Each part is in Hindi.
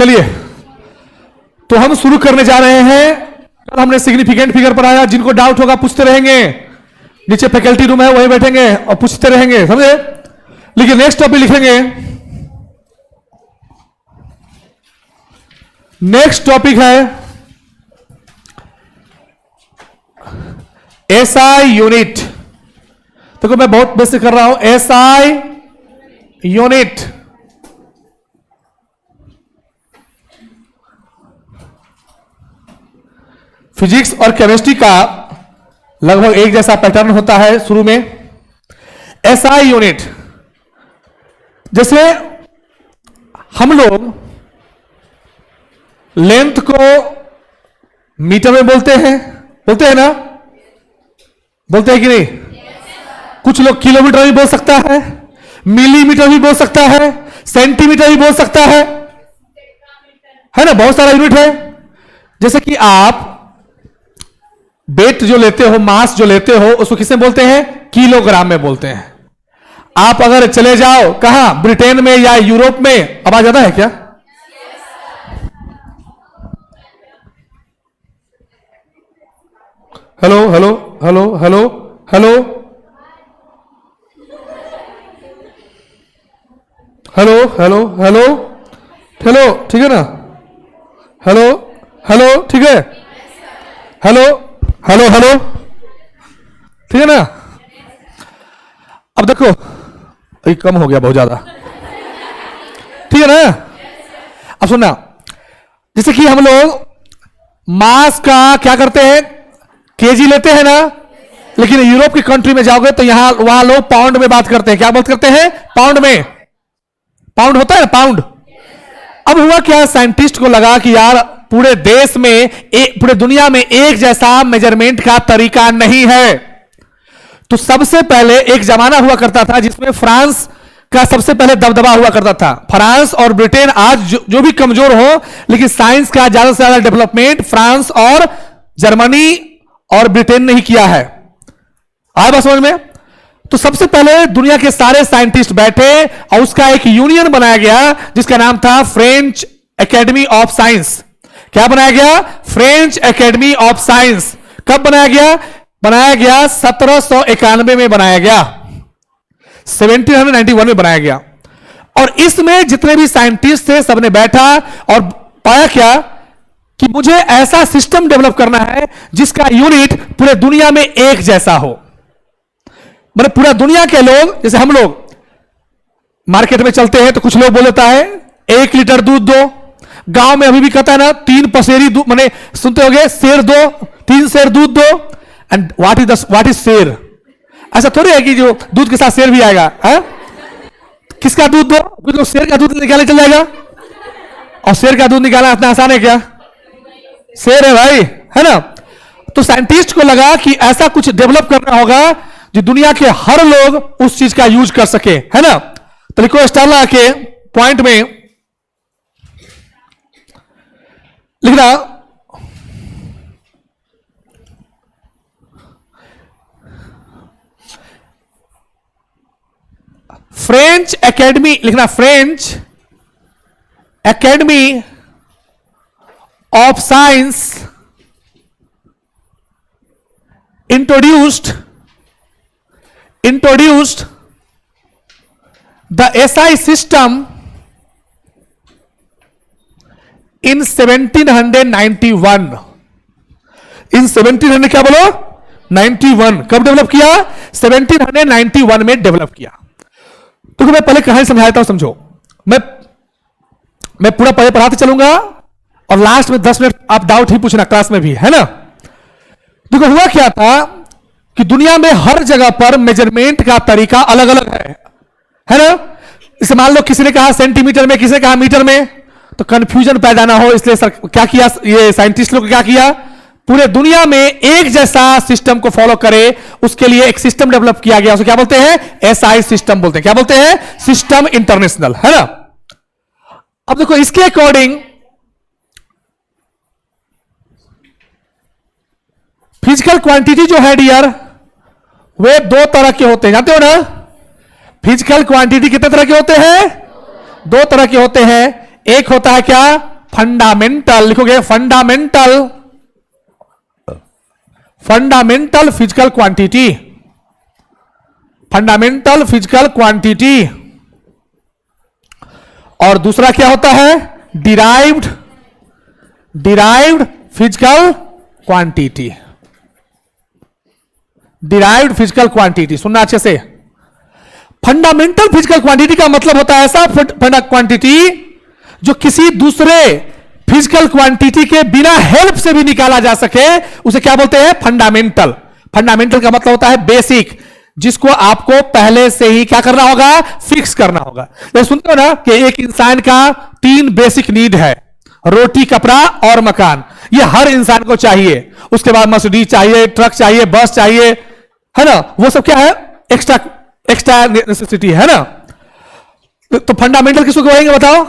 चलिए, तो हम शुरू करने जा रहे हैं। कल हमने सिग्निफिकेंट फिगर पढ़ाया, जिनको डाउट होगा पूछते रहेंगे, नीचे फैकल्टी रूम है वहीं बैठेंगे और पूछते रहेंगे, समझे। लेकिन नेक्स्ट टॉपिक लिखेंगे, नेक्स्ट टॉपिक है एसआई यूनिट। देखो मैं बहुत बेसिक कर रहा हूं, एसआई यूनिट। फिजिक्स और केमिस्ट्री का लगभग एक जैसा पैटर्न होता है शुरू में। एसआई यूनिट, जैसे हम लोग लेंथ को मीटर में बोलते हैं ना, बोलते हैं कि नहीं? कुछ लोग किलोमीटर भी बोल सकता है, मिलीमीटर भी बोल सकता है, सेंटीमीटर भी बोल सकता है ना, बहुत सारा यूनिट है। जैसे कि आप वेट जो लेते हो, मास जो लेते हो, उसको किसमें बोलते हैं? किलोग्राम में बोलते हैं। आप अगर चले जाओ कहां, ब्रिटेन में या यूरोप में, आवाज आता है क्या? Hello hello hello hello hello hello hello hello hello, ठीक है ना? हेलो हेलो, ठीक है? हेलो हेलो हेलो, ठीक है ना? अब देखो, ये कम हो गया बहुत ज्यादा, ठीक है ना? अब सुनना, जैसे कि हम लोग मास का क्या करते हैं, केजी लेते हैं ना, लेकिन यूरोप की कंट्री में जाओगे तो यहां वहां लोग पाउंड में बात करते हैं। क्या बात करते हैं? पाउंड में। पाउंड होता है ना, पाउंड। अब हुआ क्या, साइंटिस्ट को लगा कि यार पूरे देश में, पूरे दुनिया में एक जैसा मेजरमेंट का तरीका नहीं है। तो सबसे पहले एक जमाना हुआ करता था जिसमें फ्रांस का सबसे पहले दबदबा हुआ करता था। फ्रांस और ब्रिटेन आज जो भी कमजोर हो, लेकिन साइंस का ज्यादा से ज्यादा डेवलपमेंट फ्रांस और जर्मनी और ब्रिटेन ने ही किया है। आया बात समझ में? तो सबसे पहले दुनिया के सारे साइंटिस्ट बैठे और उसका एक यूनियन बनाया गया जिसका नाम था फ्रेंच एकेडमी ऑफ साइंस। क्या बनाया गया? French academy of science. कब बनाया गया? बनाया गया 1791 में बनाया गया, 1791 में बनाया गया। और इसमें जितने भी साइंटिस्ट थे सबने बैठा और पाया क्या कि मुझे ऐसा सिस्टम डेवलप करना है जिसका यूनिट पूरे दुनिया में एक जैसा हो। मतलब पूरा दुनिया के लोग, जैसे हम लोग मार्केट में चलते हैं तो कुछ लोग बोलता है 1 लीटर दूध दो, गांव में अभी भी कहता है ना 3 पसेरी दूध, माने सुनते होगे शेर दो, 3 शेर दूध दो। एंड व्हाट इज शेर? ऐसा थोड़ी है कि जो दूध के साथ शेर भी आएगा है? किसका दूध दो? कुछ लोग शेर का दूध निकाले चल जाएगा, और शेर का दूध निकालना इतना आसान है क्या? शेर है भाई, है ना? तो साइंटिस्ट को लगा कि ऐसा कुछ डेवलप करना होगा जो दुनिया के हर लोग उस चीज का यूज कर सके, है ना? तो लिखो स्टार के पॉइंट में लिखना, फ्रेंच एकेडमी लिखना, French academy of science introduced the SI system in 1791। इन 1700 क्या बोलो? 91। कब डेवलप किया? 1791 में डेवलप किया। तो मैं पहले कहानी समझाता हूं, समझो। मैं पूरा पहले पढ़ाते चलूंगा और लास्ट में 10 मिनट आप डाउट ही पूछना क्लास में भी, है ना? देखो हुआ क्या था कि दुनिया में हर जगह पर मेजरमेंट का तरीका अलग अलग है ना? इसे मान लो किसी ने कहा सेंटीमीटर में, किसी ने कहा मीटर में, तो कंफ्यूजन पैदा ना हो इसलिए क्या किया ये साइंटिस्ट लोग, क्या किया, पूरे दुनिया में एक जैसा सिस्टम को फॉलो करे उसके लिए एक सिस्टम डेवलप किया गया। उसको क्या बोलते हैं? एसआई सिस्टम बोलते हैं। क्या बोलते हैं? सिस्टम इंटरनेशनल, है ना? अब देखो इसके अकॉर्डिंग फिजिकल क्वांटिटी जो है डियर, वे 2 तरह के होते हैं, जानते हो ना? फिजिकल क्वांटिटी कितने तरह के होते हैं? 2 तरह के होते हैं। एक होता है क्या? फंडामेंटल, लिखोगे fundamental, fundamental physical quantity, fundamental physical quantity. और दूसरा क्या होता है? Derived, derived physical quantity, derived physical quantity. सुनना अच्छे से, फंडामेंटल फिजिकल क्वांटिटी का मतलब होता है ऐसा क्वांटिटी जो किसी दूसरे फिजिकल क्वांटिटी के बिना हेल्प से भी निकाला जा सके, उसे क्या बोलते हैं? फंडामेंटल। फंडामेंटल का मतलब होता है बेसिक, जिसको आपको पहले से ही क्या करना होगा? फिक्स करना होगा। तो सुनते हो ना कि एक इंसान का 3 बेसिक नीड है, रोटी, कपड़ा और मकान। ये हर इंसान को चाहिए। उसके बाद मर्सिडीज चाहिए, ट्रक चाहिए, बस चाहिए, है ना? वो सब क्या है? एक्स्ट्रा, एक्स्ट्रा नेसेसिटी है ना? तो फंडामेंटल किसको कहेंगे बताओ?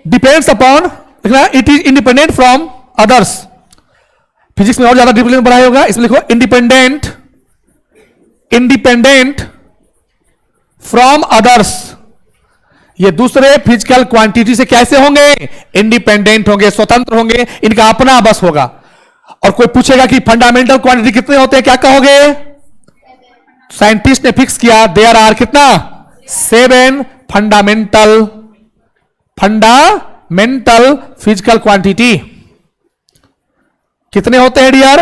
Depends upon, it is independent from others. Physics में और ज्यादा डिफरेंस बढ़ाया होगा, इसमें लिखो इंडिपेंडेंट, इंडिपेंडेंट फ्रॉम अदर्स। ये दूसरे फिजिकल क्वांटिटी से कैसे होंगे? इंडिपेंडेंट होंगे, स्वतंत्र होंगे, इनका अपना बस होगा। और कोई पूछेगा कि फंडामेंटल क्वांटिटी कितने होते हैं, क्या कहोगे? साइंटिस्ट ने फिक्स किया, देयर आर कितना? 7 फंडामेंटल, फंडामेंटल फिजिकल क्वांटिटी। कितने होते हैं डियर?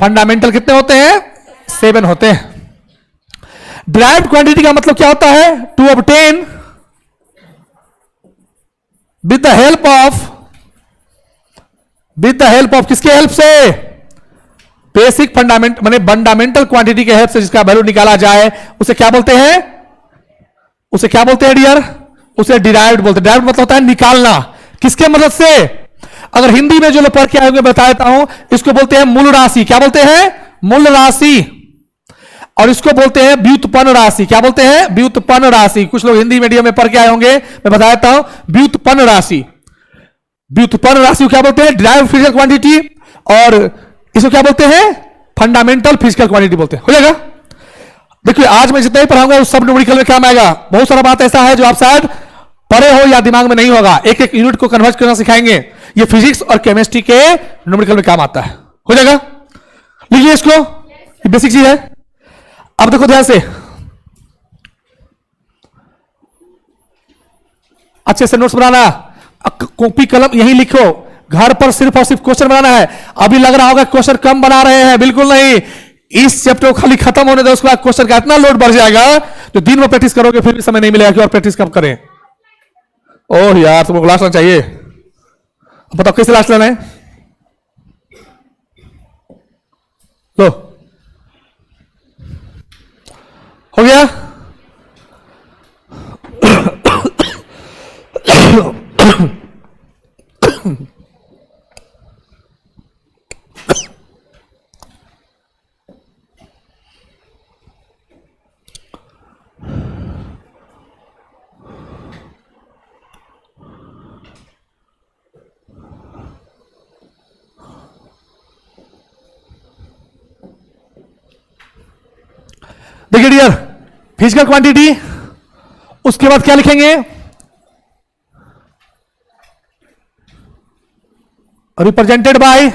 फंडामेंटल कितने होते हैं? 7 होते हैं। डिराइव्ड क्वांटिटी का मतलब क्या होता है? To obtain with the help of, with the help of, किसके हेल्प से? बेसिक फंडामेंट माने फंडामेंटल क्वांटिटी के हेल्प से जिसका वैल्यू निकाला जाए, उसे क्या बोलते हैं? उसे क्या बोलते हैं डियर? उसे डिराइव्ड बोलते हैं। डिराइव्ड मतलब होता है निकालना। किसके मदद से? अगर हिंदी में जो लोग पढ़ के आएंगे बता देता हूं, इसको बोलते हैं मूल राशि। क्या बोलते हैं? मूल राशि। और इसको बोलते हैं व्युत्पन्न राशि। क्या बोलते हैं? व्युत्पन्न राशि। कुछ लोग हिंदी मीडियम में पढ़ के आए होंगे, मैं बता देता हूं, व्युत्पन्न राशि। व्युत्पन्न राशि को क्या बोलते हैं? Derived physical quantity. और इसको क्या बोलते हैं? फंडामेंटल फिजिकल क्वांटिटी बोलते हैं। हो जाएगा? देखिए आज मैं जितना ही पढ़ाऊंगा वो सब न्यूमेरिकल में काम आएगा। बहुत सारा बात ऐसा है जो आप शायद पढ़े हो या दिमाग में नहीं होगा। एक एक यूनिट को कन्वर्ट करना सिखाएंगे। ये फिजिक्स और केमिस्ट्री के न्यूमेरिकल में काम आता है। हो जाएगा? लिखिए इसको, ये बेसिक चीज है। अब देखो ध्यान से, अच्छे से नोट्स बनाना, कॉपी कलम यही लिखो। घर पर सिर्फ और सिर्फ क्वेश्चन बनाना है। अभी लग रहा होगा क्वेश्चन कम बना रहे हैं, बिल्कुल नहीं। इस चैप्टर को खाली खत्म होने दो, उसके बाद क्वेश्चन का इतना लोड बढ़ जाएगा जो दिन में प्रैक्टिस करोगे फिर भी समय नहीं मिलेगा कि और प्रैक्टिस कब करें। ओह यार, तुमको लास्ट लेना चाहिए। बताओ कैसे लास्ट लेना है? लो, हो गया? देखिए डियर, फिजिकल क्वांटिटी, उसके बाद क्या लिखेंगे? रिप्रेजेंटेड बाय,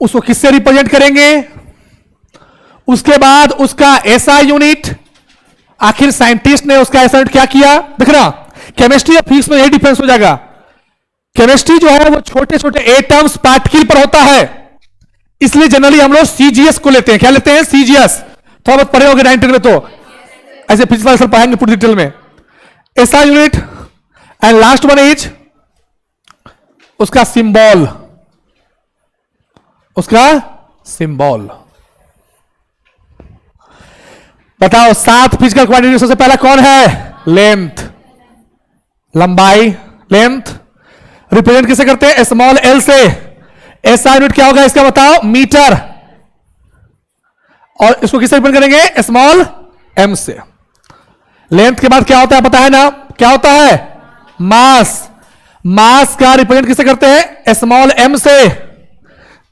उसको किससे रिप्रेजेंट करेंगे? उसके बाद उसका एसआई यूनिट। आखिर साइंटिस्ट ने उसका एसआई यूनिट क्या किया? देख रहा, केमिस्ट्री और फिजिक्स में यही डिफरेंस हो जाएगा। केमिस्ट्री जो है वो छोटे छोटे एटम्स पार्टिकल पर होता है, इसलिए जनरली हम लोग सीजीएस को लेते हैं। क्या लेते हैं? सीजीएस। थोड़ा बहुत पढ़े होंगे 9th में, तो ऐसे फिजिक्स वाले सब पढ़ाएंगे पूरी डिटेल में। SI unit and last one is उसका सिंबल, उसका सिंबल। बताओ 7 फिजिकल क्वांटिटी सबसे पहला कौन है? लेंथ, लंबाई, लेंथ। रिप्रेजेंट किसे करते हैं? स्मॉल एल से। एसआई यूनिट क्या होगा इसका बताओ? मीटर। और इसको किससे रिप्रेजेंट करेंगे? स्मॉल एम से। लेंथ के बाद क्या होता है पता है ना? क्या होता है? मास। मास का रिप्रेजेंट किससे करते हैं? स्मॉल एम से।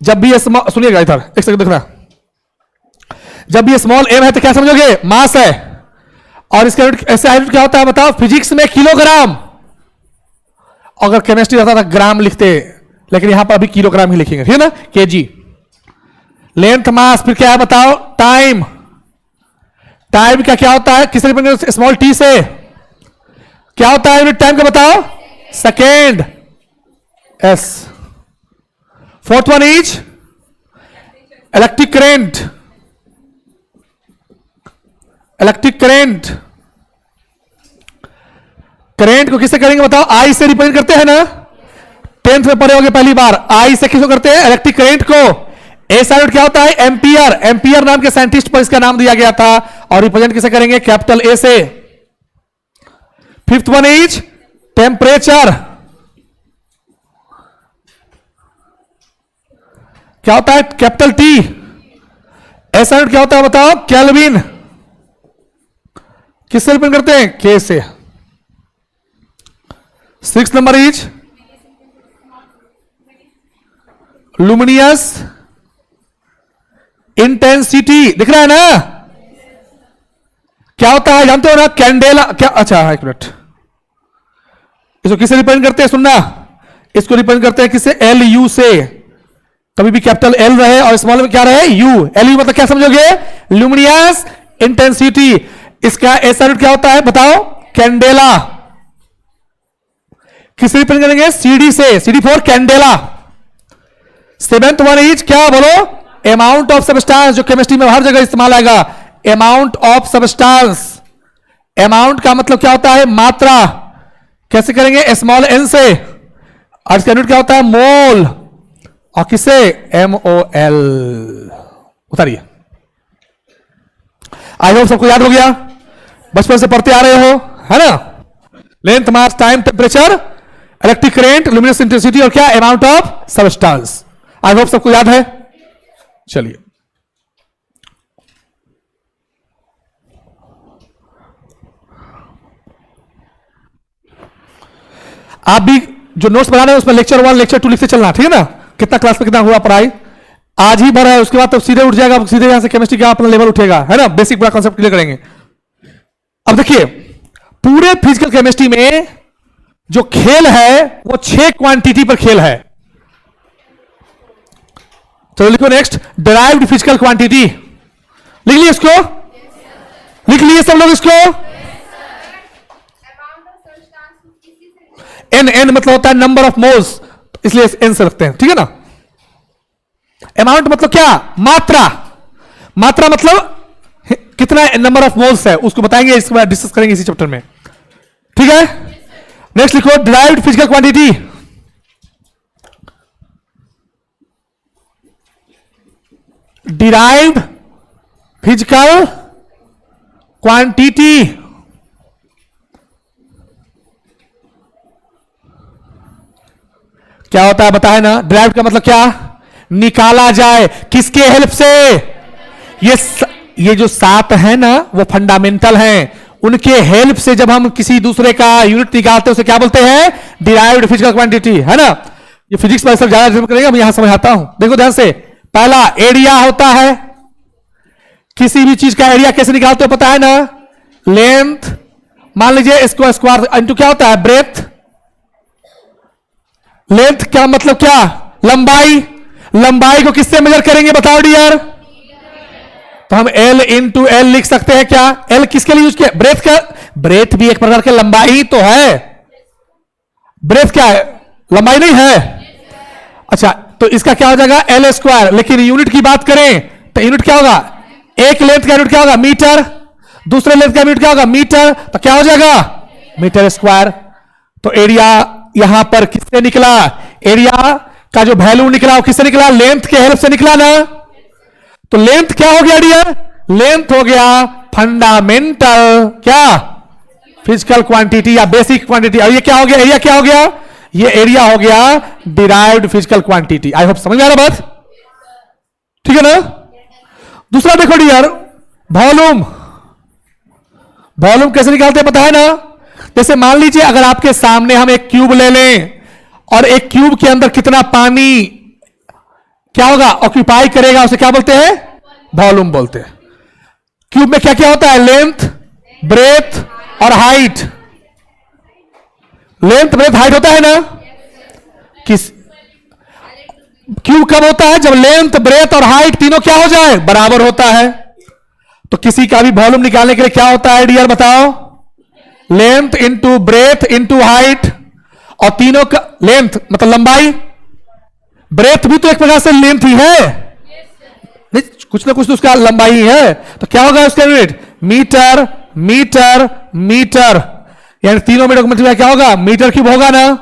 जब भी सुनिएगा इधर, एक सेकंड देखना। जब भी स्मॉल एम है तो क्या समझोगे? मास है। और इसका ऐसे यूनिट क्या होता है बताओ? फिजिक्स में किलोग्राम। अगर केमिस्ट्री रहता था ग्राम लिखते, लेकिन यहां पर अभी किलोग्राम ही लिखेंगे, ठीक है ना, केजी। लेंथ मास, फिर क्या है बताओ, टाइम। टाइम का क्या होता है, किससे डिपेंड, स्मॉल टी से क्या होता है यूनिट टाइम का बताओ, second, S. Fourth one is electric current. Electric current, current को किससे करेंगे बताओ, आई से रिप्रेजेंट करते हैं ना, 10th में पढ़े होंगे पहली बार, आई से किसको करते हैं, इलेक्ट्रिक करेंट को। ए साइड क्या होता है, एम्पियर। एम्पियर नाम के साइंटिस्ट पर इसका नाम दिया गया था, और रिप्रेजेंट किसे करेंगे, कैपिटल ए से। Fifth one is temperature. क्या होता है, कैपिटल टी। ए साइड क्या होता है बताओ, केल्विन। किससे रिप्रेजेंट करते हैं, के से। Six number is luminous intensity. दिख रहा है ना, क्या होता है जानते हो ना, कैंडेला। क्या, अच्छा एक मिनट, इसको किससे रिप्रेजेंट करते हैं, सुनना, इसको रिप्रेजेंट करते हैं किससे, एल यू से। कभी भी कैपिटल एल रहे और स्मॉल में क्या रहे, यू। एल यू मतलब क्या समझोगे, लुमिनियस इंटेंसिटी। इसका ऐसा रूट क्या होता है बताओ, कैंडेला। किससे रिप्रेजेंट करेंगे, सीडी से, CD for candela. Seventh one is क्या बोलो, अमाउंट ऑफ सबस्टांस, जो केमिस्ट्री में हर जगह इस्तेमाल आएगा, अमाउंट ऑफ सबस्टांस। अमाउंट का मतलब क्या होता है, मात्रा। कैसे करेंगे, स्मॉल एन से, और इसका यूनिट क्या होता है, मोल। और किससे, MOL। उतारिए। आई होप सबको याद हो गया, बचपन से पढ़ते आ रहे हो, है ना। Length, mass, time, temperature, electric current, luminous intensity, और क्या, amount of substance. I hope सबको याद है। चलिए, आप भी जो नोट्स बना रहे हैं उसमें लेक्चर 1 लेक्चर 2 लिखते चलना, ठीक है ना। कितना क्लास में कितना हुआ पढ़ाई, आज ही भरा है, उसके बाद तो सीधे उठ जाएगा, सीधे यहां से केमिस्ट्री का अपना लेवल उठेगा, है ना। बेसिक पूरा कॉन्सेप्ट क्लियर करेंगे। अब देखिए, पूरे फिजिकल केमिस्ट्री में जो खेल है वो 6 क्वांटिटी पर खेल है। तो लिखो नेक्स्ट, डिराइव्ड फिजिकल क्वांटिटी। लिख लिए इसको, लिख लिए सब लोग इसको। एन, एन मतलब होता है नंबर ऑफ मोल्स, इसलिए एन से रखते हैं, ठीक है ना। अमाउंट मतलब क्या, मात्रा। मात्रा मतलब कितना नंबर ऑफ मोल्स है, उसको बताएंगे, इसके बाद डिस्कस करेंगे इसी चैप्टर में, ठीक है। नेक्स्ट लिखो, derived physical quantity. Derived physical quantity क्या होता है बताए ना। डिराइव्ड का मतलब क्या, निकाला जाए, किसके हेल्प से, ये जो 7 है ना वो फंडामेंटल हैं, उनके हेल्प से जब हम किसी दूसरे का यूनिट निकालते हैं उसे क्या बोलते हैं, डिराइव्ड फिजिकल क्वांटिटी, है ना। ये फिजिक्स में ज्यादा डिस्कस करेंगे, मैं यहां समझाता हूं। देखो ध्यान से, पहला एरिया होता है, किसी भी चीज का एरिया कैसे निकालते हो पता है ना, लेंथ, मान लीजिए इसको स्क्वायर इंटू क्या होता है, ब्रेथ। लेंथ क्या मतलब क्या, लंबाई। लंबाई को किससे मेजर करेंगे बताओ डियर, तो हम L इंटू एल लिख सकते हैं। क्या L किसके लिए यूज किया, ब्रेथ का। ब्रेथ भी एक प्रकार की लंबाई तो है, ब्रेथ क्या है, लंबाई नहीं है। अच्छा, तो इसका क्या हो जाएगा, L स्क्वायर। लेकिन यूनिट की बात करें तो यूनिट क्या होगा, एक लेंथ का यूनिट क्या होगा, मीटर। दूसरे लेंथ का यूनिट क्या होगा, मीटर। तो क्या हो जाएगा, मीटर स्क्वायर। तो एरिया यहां पर किससे निकला, एरिया का जो वैल्यू निकला वो किससे निकला, लेंथ के हेल्प से निकला ना। तो लेंथ क्या हो गया डियर, लेंथ हो गया फंडामेंटल क्या, फिजिकल क्वांटिटी या बेसिक क्वांटिटी। और ये क्या हो गया, एरिया क्या हो गया, ये एरिया हो गया derived physical quantity. I hope समझ में आ रहा बात, ठीक है ना। दूसरा देखो डियर, वॉल्यूम। वॉल्यूम कैसे निकालते हैं पता है ना। जैसे मान लीजिए अगर आपके सामने हम एक क्यूब ले लें और एक क्यूब के अंदर कितना पानी क्या होगा, ऑक्यूपाई करेगा, उसे क्या बोलते हैं, वॉल्यूम बोलते हैं। क्यूब में क्या क्या होता है, लेंथ, ब्रेथ और हाइट। लेंथ ब्रेथ हाइट होता है ना? किस क्यों कब होता है? जब लेंथ ब्रेथ और हाइट तीनों क्या हो जाए? बराबर होता है। तो किसी का भी वॉल्यूम निकालने के लिए क्या होता है डियर बताओ? Length into breadth into height, और तीनों का लेंथ मतलब लंबाई, ब्रेथ भी तो एक प्रकार से लेंथ ही है नहीं, कुछ ना कुछ तो उसका लंबाई ही है। तो क्या होगा उसका यूनिट? मीटर मीटर मीटर, यानी तीनों मीटर को मल्टीप्लाई क्या होगा? मीटर क्यूब होगा ना।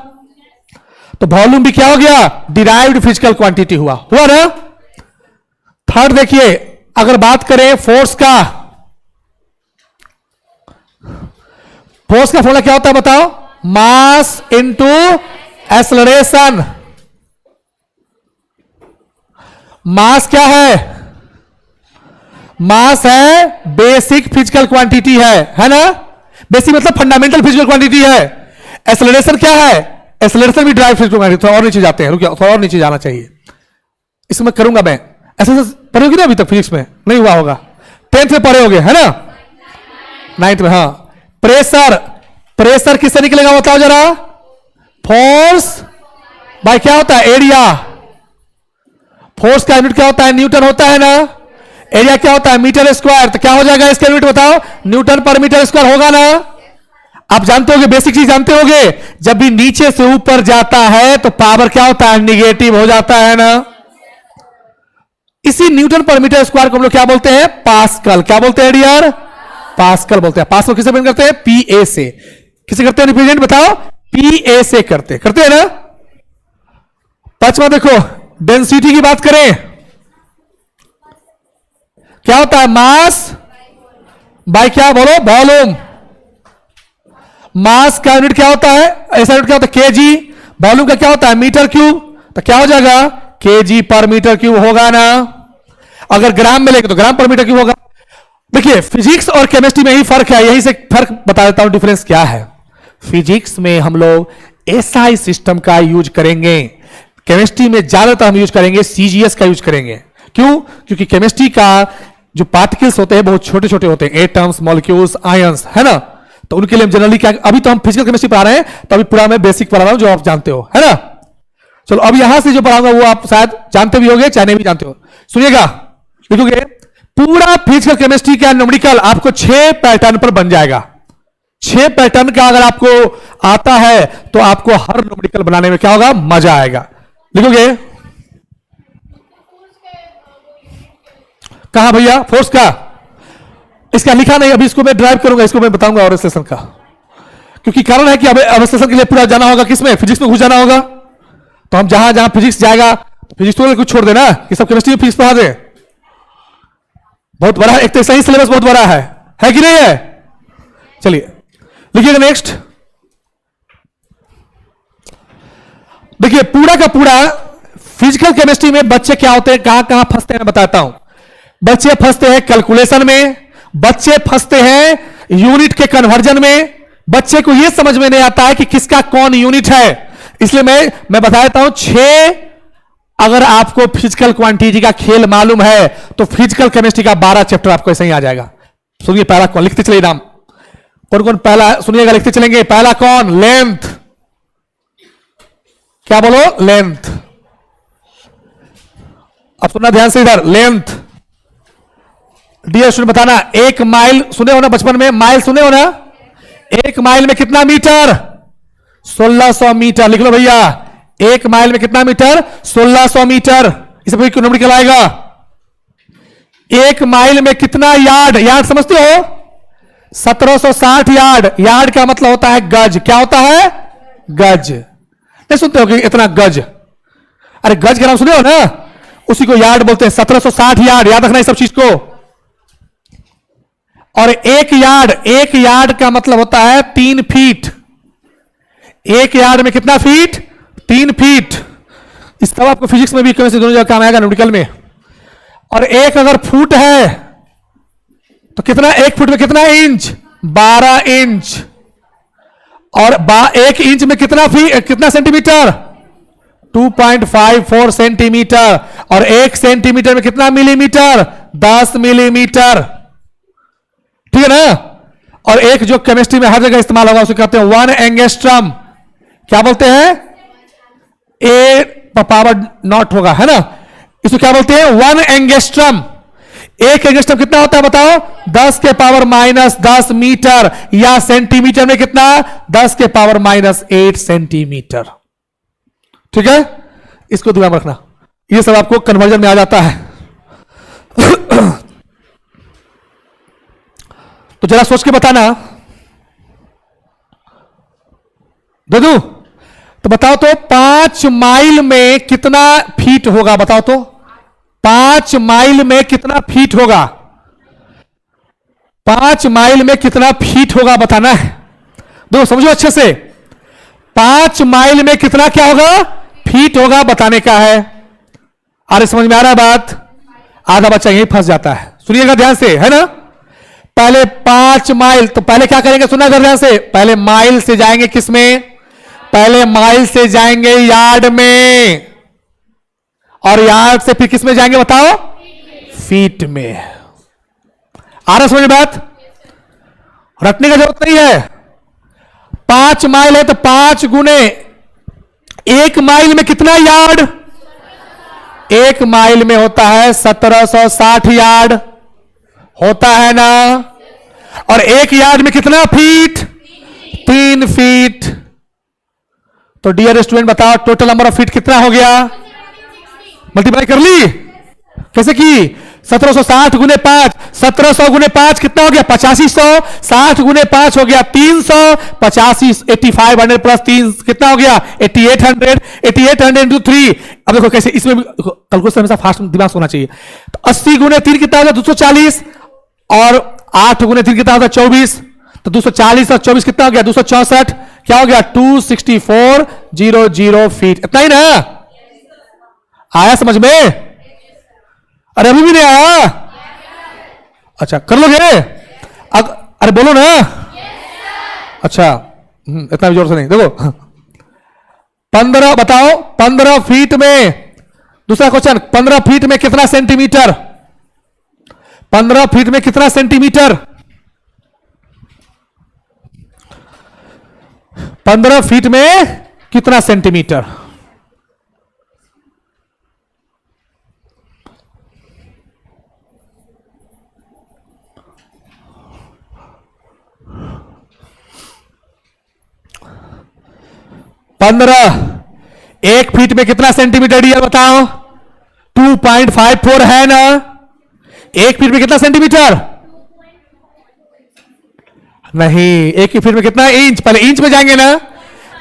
तो वॉल्यूम भी क्या हो गया? डिराइव्ड फिजिकल क्वांटिटी हुआ ना। थर्ड देखिए, अगर बात करें फोर्स का, फोर्स का फॉर्मूला क्या होता है बताओ? Mass into acceleration. मास क्या है? मास है बेसिक फिजिकल क्वांटिटी है ना? बेसिक मतलब फंडामेंटल फिजिकल क्वांटिटी है। एक्सेलरेशन क्या है? एक्सेलरेशन भी ड्राइव फिजिकल क्वांटिटी। थोड़ा और नीचे जाते हैं, रुकिए थोड़ा और नीचे जाना चाहिए, इसमें करूंगा मैं। ऐसे पढ़े होगी ना अभी तक फिजिक्स में? नहीं हुआ होगा, 10th में पढ़े होगे है ना? 9th में। हाँ, प्रेशर, प्रेशर किससे निकलेगा बताओ जरा? फोर्स बाय क्या होता है? एरिया। फोर्स का यूनिट क्या होता है? न्यूटन होता है ना। एरिया क्या होता है? Metre square. तो क्या हो जाएगा इसका यूनिट बताओ? न्यूटन पर मीटर स्क्वायर होगा ना। आप जानते होगे, बेसिक चीज जानते होगे, जब भी नीचे से ऊपर जाता है तो पावर क्या होता है? निगेटिव हो जाता है ना। इसी न्यूटन पर मीटर स्क्वायर को हम लोग क्या बोलते हैं? पास्कल। क्या बोलते हैं डियर? पास्कल बोलते हैं। पास्कल किसे रिप्रेजेंट करते हैं? पीए से। किसे करते हैं रिप्रेजेंट बताओ? पीए से करते हैं ना। पांचवा देखो, डेंसिटी की बात करें, क्या होता है? मास बाय क्या बोलो? वॉल्यूम। मास का यूनिट क्या होता है? ऐसा यूनिट क्या होता है? केजी। वॉल्यूम का क्या होता है? Metre cube. तो क्या हो जाएगा? केजी पर मीटर क्यूब होगा ना। अगर ग्राम में लेंगे तो ग्राम पर मीटर क्यूब होगा। देखिए, फिजिक्स और केमिस्ट्री में ही फर्क है, यही से फर्क बता देता हूं डिफरेंस क्या है। फिजिक्स में हम लोग एसआई सिस्टम का यूज करेंगे, केमिस्ट्री में ज्यादातर हम यूज करेंगे सीजीएस का यूज करेंगे। क्यों? क्योंकि केमिस्ट्री का जो पार्टिकल्स होते हैं बहुत छोटे छोटे होते हैं, एटम्स, मॉलिक्यूल्स, आयंस, है ना। तो उनके लिए हम जनरली क्या, अभी तो हम फिजिकल केमिस्ट्री पढ़ा रहे हैं, तो अभी पूरा मैं बेसिक पढ़ा रहा हूं जो आप जानते हो, है ना। चलो अब यहां से जो पढ़ाऊंगा वो आप शायद जानते भी होंगे, चाहे नहीं भी जानते हो। सुनिएगा, लिखोगे पूरा फिजिकल केमिस्ट्री का न्यूमेरिकल आपको 6 पैटर्न पर बन जाएगा। 6 पैटर्न का अगर आपको आता है तो आपको हर न्यूमेरिकल बनाने में क्या होगा? मजा आएगा। लिखोगे कहां भैया? फोर्स का इसका लिखा नहीं, अभी इसको मैं ड्राइव करूंगा, इसको मैं बताऊंगा और सेशन का, क्योंकि कारण है कि अब सेशन के लिए पूरा जाना होगा, किसमें? फिजिक्स में घुस जाना होगा। तो हम जहां जहां फिजिक्स जाएगा, फिजिक्स तो कुछ छोड़ देना कि सब केमिस्ट्री में फिजिक्स पढ़ा दे। बहुत बड़ा है, एक तो सही सिलेबस बहुत बड़ा है कि नहीं है? चलिए लिखिएगा नेक्स्ट। देखिए पूरा का पूरा फिजिकल केमिस्ट्री में बच्चे क्या होते हैं, कहां कहां फंसते हैं, बताता हूं। बच्चे फंसते हैं कैलकुलेशन में, बच्चे फंसते हैं यूनिट के कन्वर्जन में, बच्चे को यह समझ में नहीं आता है कि किसका कौन यूनिट है। इसलिए मैं बता देता हूं 6, अगर आपको फिजिकल क्वांटिटी का खेल मालूम है तो फिजिकल केमिस्ट्री का 12 चैप्टर आपको ऐसे ही आ जाएगा। सुनिए पहला कौन, लिखते चलिए नाम, कौन कौन पहला सुनिएगा, लिखते चलेंगे। पहला कौन? लेंथ। क्या बोलो? लेंथ। अब सुनना ध्यान से इधर, लेंथ। डियर स्टूडेंट बताना, 1 माइल सुने हो ना बचपन में? माइल सुने हो ना? 1 माइल में कितना मीटर? 1600 मीटर। लिख लो भैया, 1 माइल में कितना मीटर? 1600 मीटर। इसे कोई नंबर निकल आएगा। 1 माइल में कितना यार्ड? यार्ड समझते हो? 1760 यार्ड। यार्ड का मतलब होता है गज। क्या होता है? गज। नहीं सुनते हो कि इतना गज? अरे गज का नाम सुने हो ना, उसी को यार्ड बोलते हैं। 1760 यार्ड, याद रखना इस सब चीज को। और 1 यार्ड का मतलब होता है 3 फीट। 1 यार्ड में कितना फीट? 3 फीट। इस तरह आपको फिजिक्स में भी कहीं से दोनों जगह काम आएगा, न्यूमेरिकल में। और 1 अगर फुट है तो कितना? 1 फुट में कितना इंच? 12 इंच। और 1 इंच में कितना सेंटीमीटर? 2.54 सेंटीमीटर। और 1 सेंटीमीटर में कितना मिलीमीटर? 10 मिलीमीटर। ठीक है ना। और एक जो केमिस्ट्री में हर जगह इस्तेमाल होगा उसे कहते हैं 1 एंगस्ट्रम। क्या बोलते हैं, ए पावर नॉट होगा, है ना। इसको क्या बोलते हैं, 1 एंगस्ट्रम। एक एंगस्ट्रम कितना होता है बताओ, 10 के पावर माइनस 10 मीटर, या सेंटीमीटर में कितना, 10 के पावर माइनस 8 सेंटीमीटर। ठीक है, इसको ध्यान रखना, ये सब आपको कन्वर्जन में आ जाता है। तो जरा सोच के बताना, दे दूं तो बताओ तो 5 माइल में कितना फीट होगा, बताओ तो 5 माइल में कितना फीट होगा, 5 माइल में कितना फीट होगा बताना है। दो समझो अच्छे से, 5 माइल में कितना क्या होगा, फीट होगा बताने का है। अरे समझ में आ रहा है बात, आधा बच्चा यहीं फंस जाता है, सुनिएगा ध्यान से, है ना। पहले 5 माइल, तो पहले क्या करेंगे, सुना कर ध्यान से, पहले माइल से जाएंगे किस में, पहले माइल से जाएंगे यार्ड में, और यार्ड से फिर किस में जाएंगे बताओ, फीट में। आ रहा समझ बात, रटने का जरूरत नहीं है। 5 माइल है तो 5 गुने 1 माइल में कितना यार्ड, 1 माइल में होता है 1760 यार्ड, होता है ना। और 1 यार्ड में कितना फीट, 3 फीट। तो डियर स्टूडेंट बताओ टोटल नंबर ऑफ फीट कितना हो गया, मल्टीप्लाई कर ली, कैसे की, 1760 गुने 5, 1700 गुने 5 कितना हो गया, 8500, 60 गुने 5 हो गया 300, 85 8500 प्लस 3 कितना हो गया 8800, 8800 इंटू 3। अब देखो कैसे, इसमें कैलकुलेशन हमेशा फास्ट दिमाग होना चाहिए। तो 80 गुने 3 कितना हो गया 240, और 8 गुने 3 कितना हो गया 24, तो 240 और 24 कितना हो गया 264, क्या हो गया 26400 फीट। इतना ही ना, आया समझ में, अरे अभी भी नहीं आया, अच्छा कर लोगे, अरे बोलो ना, अच्छा इतना भी जोर से नहीं, देखो 15 बताओ, 15 फीट में, दूसरा क्वेश्चन, 15 फीट में कितना सेंटीमीटर, 15 फीट में कितना सेंटीमीटर, 15 फीट में कितना सेंटीमीटर, एक फीट में कितना सेंटीमीटर डियर बताओ, 2.54 है ना। एक फीट में कितना सेंटीमीटर, नहीं, एक ही फीट में कितना इंच, पहले इंच में जाएंगे ना,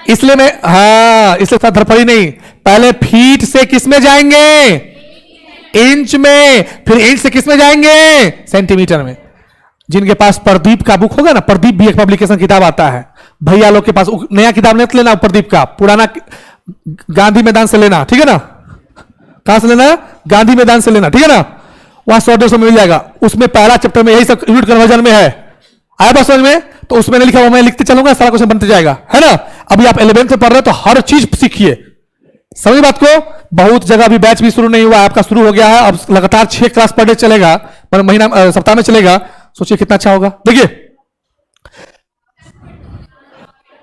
इसलिए मैं, हाँ इसलिए साथ धरफड़ी नहीं, पहले फीट से किस में जाएंगे, इंच में, फिर इंच से किस में जाएंगे, सेंटीमीटर में। जिनके पास प्रदीप का बुक होगा ना, प्रदीप भी एक पब्लिकेशन किताब आता है, भैया लोग के पास नया किताब नहीं लेना, प्रदीप का पुराना गांधी मैदान से लेना, ठीक है ना। कहां से लेना, गांधी मैदान से लेना, ठीक है ना, वहां 100-150 में मिल जाएगा। उसमें पहला चैप्टर में यही सब यूनिट कन्वर्जन में है, आया बात समझ में। तो उसमें नहीं लिखा हुआ, मैं लिखते चलूंगा, सारा क्वेश्चन बनते जाएगा, है ना। अभी आप 11th में पढ़ रहे हो तो हर चीज सीखिए, समझ बात को। बहुत जगह अभी बैच भी शुरू नहीं हुआ, आपका शुरू हो गया है, अब लगातार 6 क्लास पर डे चलेगा, मतलब महीना सप्ताह में चलेगा, सोचिए कितना अच्छा होगा। देखिए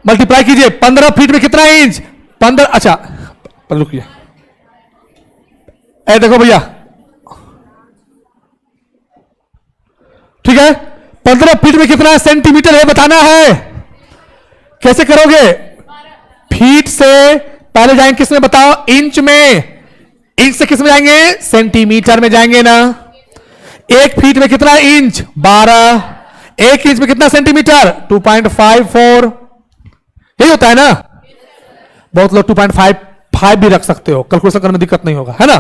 मल्टीप्लाई कीजिए, 15 फीट में कितना इंच, 15, अच्छा रुकिए, ए देखो भैया, ठीक है, 15 फीट में कितना सेंटीमीटर है बताना है। कैसे करोगे, फीट से पहले जाएंगे किस में बताओ, इंच में, इंच से किस में जाएंगे, सेंटीमीटर में जाएंगे ना। एक फीट में कितना इंच, 12, एक इंच में कितना सेंटीमीटर, 2.54, यही होता है ना। बहुत लोग 2.55 भी रख सकते हो, कैलकुलेशन करने में दिक्कत नहीं होगा, है ना।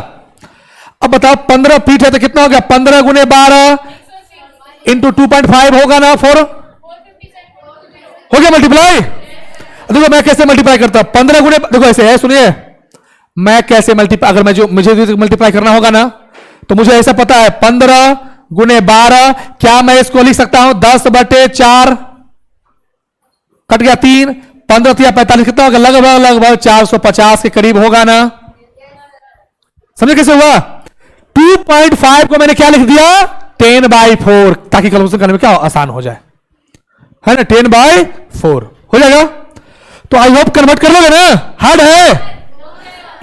अब बताओ 15 फीट है तो कितना हो गया, 15 गुने 12 इंटू 2.5 होगा ना, 4 हो गया मल्टीप्लाई। देखो मैं कैसे मल्टीप्लाई करता हूं, 15 गुने, देखो ऐसे है, सुनिए मैं कैसे मल्टीप्लाई, अगर मैं जो मुझे मल्टीप्लाई करना होगा ना, तो मुझे ऐसा पता है 15 गुने 12, क्या मैं इसको लिख सकता हूं 10/4, कट गया 3, 15 या 45 कितना होगा, लगभग 450 के करीब होगा ना। समझे कैसे हुआ, 2.5 को मैंने क्या लिख दिया 10/4, ताकि कैलकुलेशन करने में क्या आसान हो जाए, है ना, 10/4 हो जाएगा। तो आई होप कन्वर्ट कर लोगे ना, हार्ड है।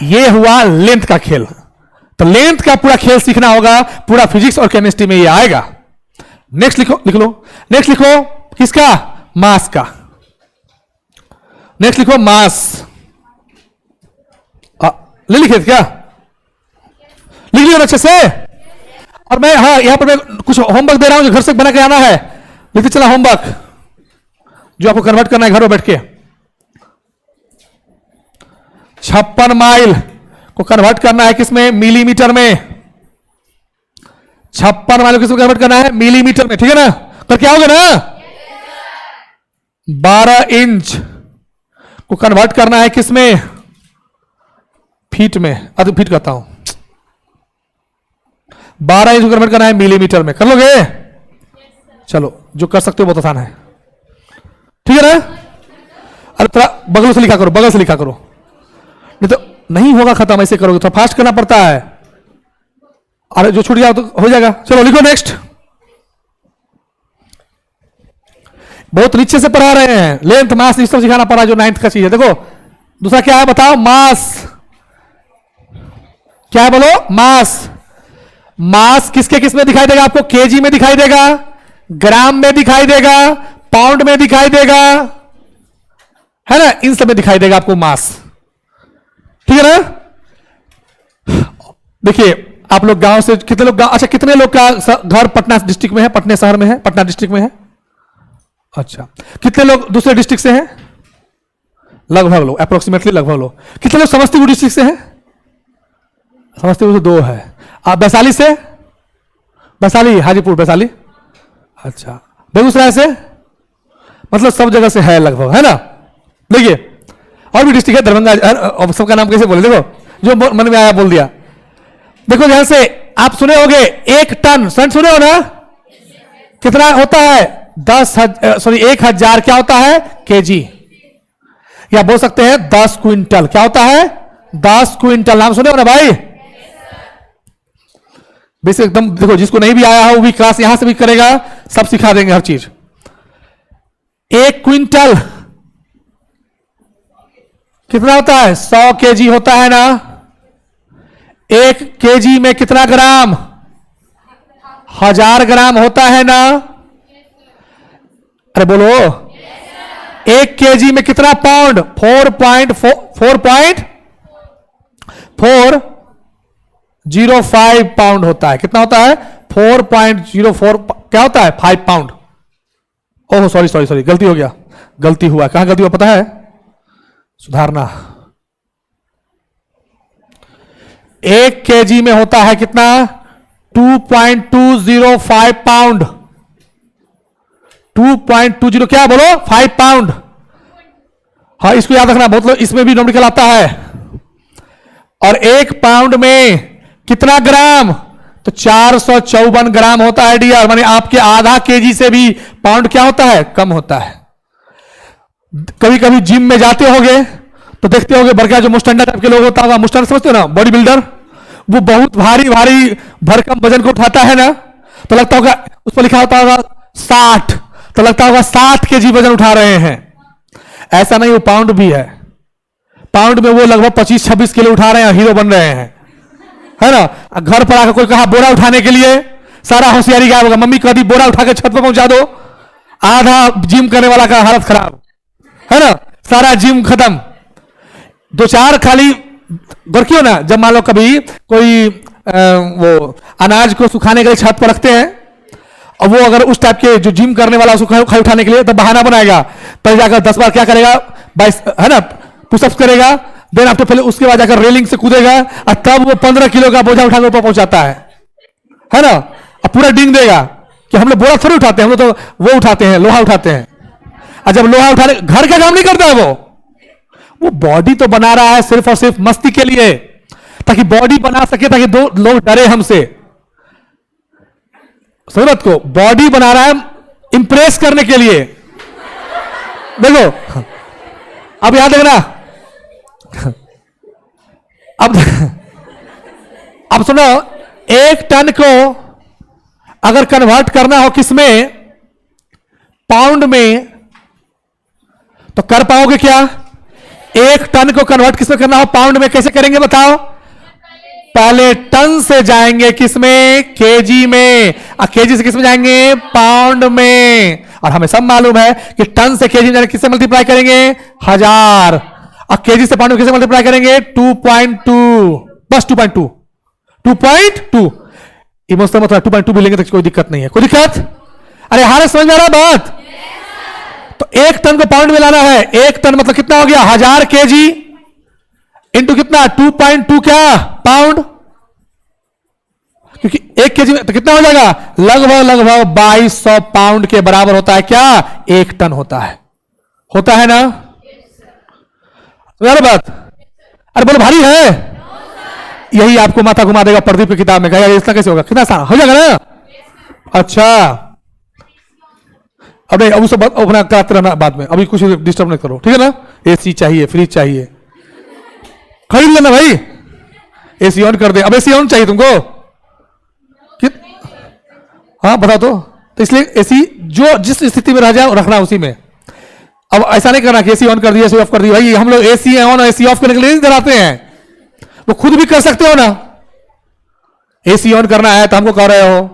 ये हुआ लेंथ का खेल। तो लेंथ का पूरा खेल सीखना होगा, पूरा फिजिक्स और केमिस्ट्री में ये आएगा। नेक्स्ट लिखो, लिख लो। नेक्स्ट लिखो किसका, मास का। नेक्स्ट लिखो मास। ले लिखे क्या, लिख लियो अच्छे से। और मैं हाँ यहां पर मैं कुछ होमवर्क दे रहा हूं जो घर से बना के आना है, लिखते चला होमवर्क जो आपको कन्वर्ट करना है घर में बैठ के। 56 माइल को कन्वर्ट करना है किसमें, मिलीमीटर में। 56 माइल को किसमें कन्वर्ट करना है, मिलीमीटर में, ठीक है ना। तो क्या होगा ना, 12 इंच को कन्वर्ट करना है किसमें, फीट में। अब फीट करता हूं, 12 इंच को कन्वर्ट करना है मिलीमीटर में। कर लोगे, चलो जो कर सकते हो बहुत आसान है, ठीक है ना। अरे थोड़ा बगल से लिखा करो, बगल से लिखा करो, नहीं तो नहीं होगा खत्म। ऐसे करोगे तो फास्ट करना पड़ता है, अरे जो छूट गया तो हो जाएगा। चलो लिखो नेक्स्ट। बहुत नीचे से पढ़ा रहे हैं, लेंथ मास इस तरह सिखाना पड़ा जो 9th का चीज है। देखो दूसरा क्या है बताओ, मास। क्या है बोलो, मास। मास किसके किस में दिखाई देगा आपको, केजी में दिखाई देगा, ग्राम में दिखाई देगा, पाउंड में दिखाई देगा, है ना, इन सब में दिखाई देगा आपको मास, ठीक है ना। देखिए आप लोग गांव से कितने लोग, अच्छा कितने लोग का घर पटना डिस्ट्रिक्ट में है, पटना शहर में है, पटना डिस्ट्रिक्ट में है। अच्छा कितने लोग दूसरे डिस्ट्रिक्ट से हैं, लगभग लोग, अप्रोक्सीमेटली लगभग लोग। कितने लोग समस्तीपुर डिस्ट्रिक्ट से हैं, समस्तीपुर से 2 है। आप वैशाली से, वैशाली हाजीपुर वैशाली, अच्छा बेगूसराय से, मतलब सब जगह से है लगभग, है ना। देखिए और भी डिस्ट्रिक्ट है, दरभंगा, सबका नाम कैसे बोले, देखो जो मन में आया बोल दिया। देखो यहां से आप सुने होंगे 1 टन, सुने हो ना, कितना होता है, 1000 क्या होता है, केजी। या बोल सकते हैं 10 क्विंटल, क्या होता है, 10 क्विंटल। नाम सुने हो ना भाई, बेसिक एकदम। देखो जिसको नहीं भी आया हो वो भी क्लास यहां से भी करेगा, सब सिखा देंगे हर चीज। 1 क्विंटल कितना होता है, 100 केजी होता है ना। 1 केजी में कितना ग्राम, 1000 ग्राम होता है ना। अरे बोलो, 1 केजी में कितना पाउंड, 4.05 पाउंड होता है। कितना होता है, 4.04 क्या होता है, 5 pound. Oh sorry sorry sorry, गलती हो गया, गलती हुआ। कहां गलती हुआ पता है, सुधारना। 1 केजी में होता है कितना, 2.205 पाउंड। 2.20 क्या बोलो, 5 पाउंड। हाँ इसको याद रखना, बहुत लोग इसमें भी न्यूमेरिकल आता है। और 1 पाउंड में कितना ग्राम, तो 454 ग्राम होता है डियर। माने आपके आधा केजी से भी पाउंड क्या होता है, कम होता है। कभी कभी जिम में जाते होगे तो देखते होगे बड़का जो मुस्टंडा टाइप के लोग होता होगा, मुस्टंडा समझते हो ना, बॉडी बिल्डर, वो बहुत भारी भारी भरकम वजन को उठाता है ना, तो लगता होगा उस पर लिखा होता होगा 60, तो लगता होगा 60 केजी वजन उठा रहे हैं। ऐसा नहीं, वो पाउंड भी है। पाउंड में वो लगभग 25-26 किलो उठा रहे हैं, हीरो बन रहे हैं, है ना। घर पर आकर कोई कहा बोरा उठाने के लिए, सारा होशियारी गायब होगा। मम्मी कहती बोरा उठा के छत पर पहुंचा दो, आधा जिम करने वाला का हालत खराब, है ना, सारा जिम खत्म। 2-4 खाली गोरखियो ना, जब मान लो कभी कोई वो अनाज को सुखाने के लिए छत पर रखते हैं, और वो अगर उस टाइप के जो जिम करने वाला उसको खाली उठाने के लिए तो बहाना बनाएगा, पहले जाकर 10 बार क्या करेगा, 22 है ना पुशअप्स करेगा, देन आफ्टर पहले उसके बाद जाकर रेलिंग से कूदेगा, और तब वो 15 किलो का बोझा उठाकर ऊपर पहुंचाता है ना। अब पूरा डिंग देगा कि हम लोग बोरा थोड़ी उठाते हैं, हम लोग तो वो उठाते हैं, लोहा उठाते हैं। और जब लोहा उठाने, घर का काम नहीं करता है वो बॉडी तो बना रहा है सिर्फ और सिर्फ मस्ती के लिए, ताकि बॉडी बना सके, ताकि 2 लोग डरे हमसे। समझ को, बॉडी बना रहा है इंप्रेस करने के लिए। देखो अब याद देखना, अब सुनो, 1 टन को अगर कन्वर्ट करना हो किसमें, पाउंड में, तो कर पाओगे क्या, एक टन को कन्वर्ट किसमें करना हो, पाउंड में, कैसे करेंगे बताओ? पहले टन से जाएंगे किसमें, केजी में, और केजी से किसमें जाएंगे, पाउंड में। और हमें सब मालूम है कि टन से केजी में किससे मल्टीप्लाई करेंगे, 1000, और केजी से पाउंड में किससे मल्टीप्लाई करेंगे, 2.2, बस 2.2, 2.2। इमोशनल मतलब 2.2 भी लेंगे तो कोई दिक्कत नहीं है, कोई दिक्कत? अरे हारे समझ में आ रहा बात? तो एक टन को पाउंड में लाना है, एक टन मतलब कितना हो गया, 1000 केजी इंटू कितना, 2.2 क्या पाउंड, क्योंकि एक केजी में तो कितना हो जाएगा, लगभग 2200 पाउंड के बराबर होता है क्या, एक टन होता है ना यार बात? अरे बोलो भारी है? यही आपको माथा घुमा देगा प्रदीप की किताब में, कहेगा इसका कैसे होगा, कितना आसान हो जाएगा ना? अच्छा अब नहीं, अब उसे अपना कराते रहना बाद में, अभी कुछ डिस्टर्ब नहीं करो, ठीक है ना? एसी चाहिए, फ्रिज चाहिए, खरीद लेना भाई, एसी ऑन कर दे। अब एसी ऑन चाहिए तुमको? हाँ बता तो इसलिए एसी जो जिस स्थिति में रह जाए रखना उसी में। अब ऐसा नहीं करना कि एसी ऑन कर दिया, एसी ऑफ कर दिया। भाई हम लोग एसी ऑन और एसी ऑफ करने के लिए नहीं कराते हैं, वो खुद भी कर सकते हो ना। एसी ऑन करना है तो हमको कह रहे हो,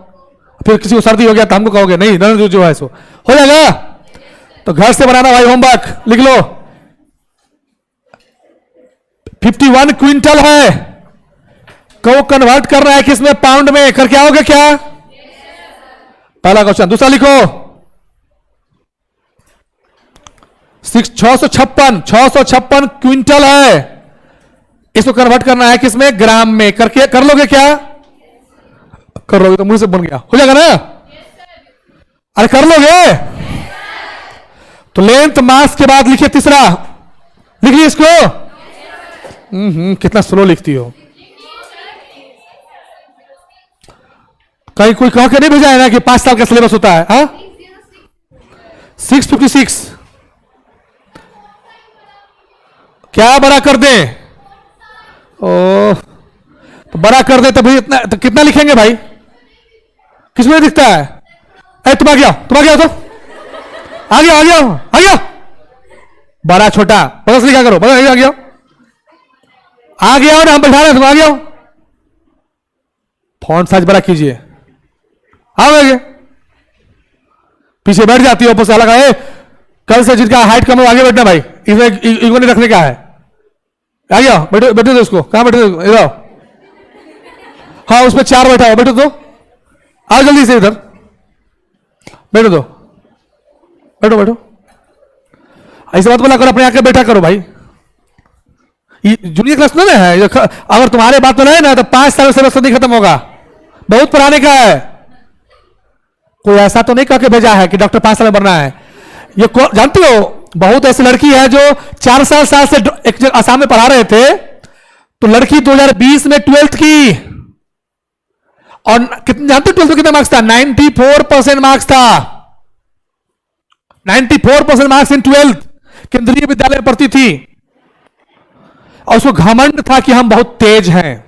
फिर किसी को सर्दी हो गया तो हमको कहोगे नहीं, जो है सो हो जाएगा। तो घर से बनाना भाई, होमवर्क लिख लो। 51 क्विंटल है, को कन्वर्ट करना है किसमें, पाउंड में, करके आओगे क्या? पहला क्वेश्चन। दूसरा लिखो, 656 क्विंटल है, इसको कन्वर्ट करना है किसमें, ग्राम में, करके कर लोगे क्या? कर लोगे तो मुंह से बन गया, हो जाएगा ना? अरे कर लोगे? तो लेंथ मास के बाद लिखिए तीसरा, लिखिए इसको। कितना स्लो लिखती हो, कहीं कोई कह के नहीं भेजा है ना कि 5 साल का सिलेबस होता है? हाँ 656 क्या बड़ा कर दें? ओह तो बड़ा कर दे तो भाई इतना, तो कितना लिखेंगे भाई? किसमें दिखता है? तुम आ गया तो आ गया बड़ा छोटा बस लिखा करो, बस आ गया ना, हम बैठा रहे, तुम आ गया। फॉन्ट साइज बड़ा कीजिए, आओगे पीछे बैठ जाती हो, ऊपर से लगा है कल से जिनका हाइट कम हो आगे बैठना भाई, इसमें इगो नहीं रखने का है। आ गया, बैठो बैठो दो, उसको कहां बैठे इधर? हाँ उसमें 4 बैठा हो, बैठो तो, आओ जल्दी से इधर बैठो दो, बैठो। ऐसे बात बोला करो, अपने आके बैठा करो भाई। ये जूनियर क्लास में है, अगर तुम्हारे बात में नहीं ना तो 5 साल से नहीं खत्म होगा, बहुत पुराने का है। कोई ऐसा तो नहीं कह के भेजा है कि डॉक्टर 5 साल में बनना है। ये जानती हो बहुत ऐसी लड़की है जो 4 साल से एक आसाम में पढ़ा रहे थे, तो लड़की 2020 में 12th की, और कितने जानते 12th में कितना मार्क्स था? 94% मार्क्स था, 94% मार्क्स इन 12th। केंद्रीय विद्यालय में पढ़ती थी, और उसको घमंड था कि हम बहुत तेज हैं।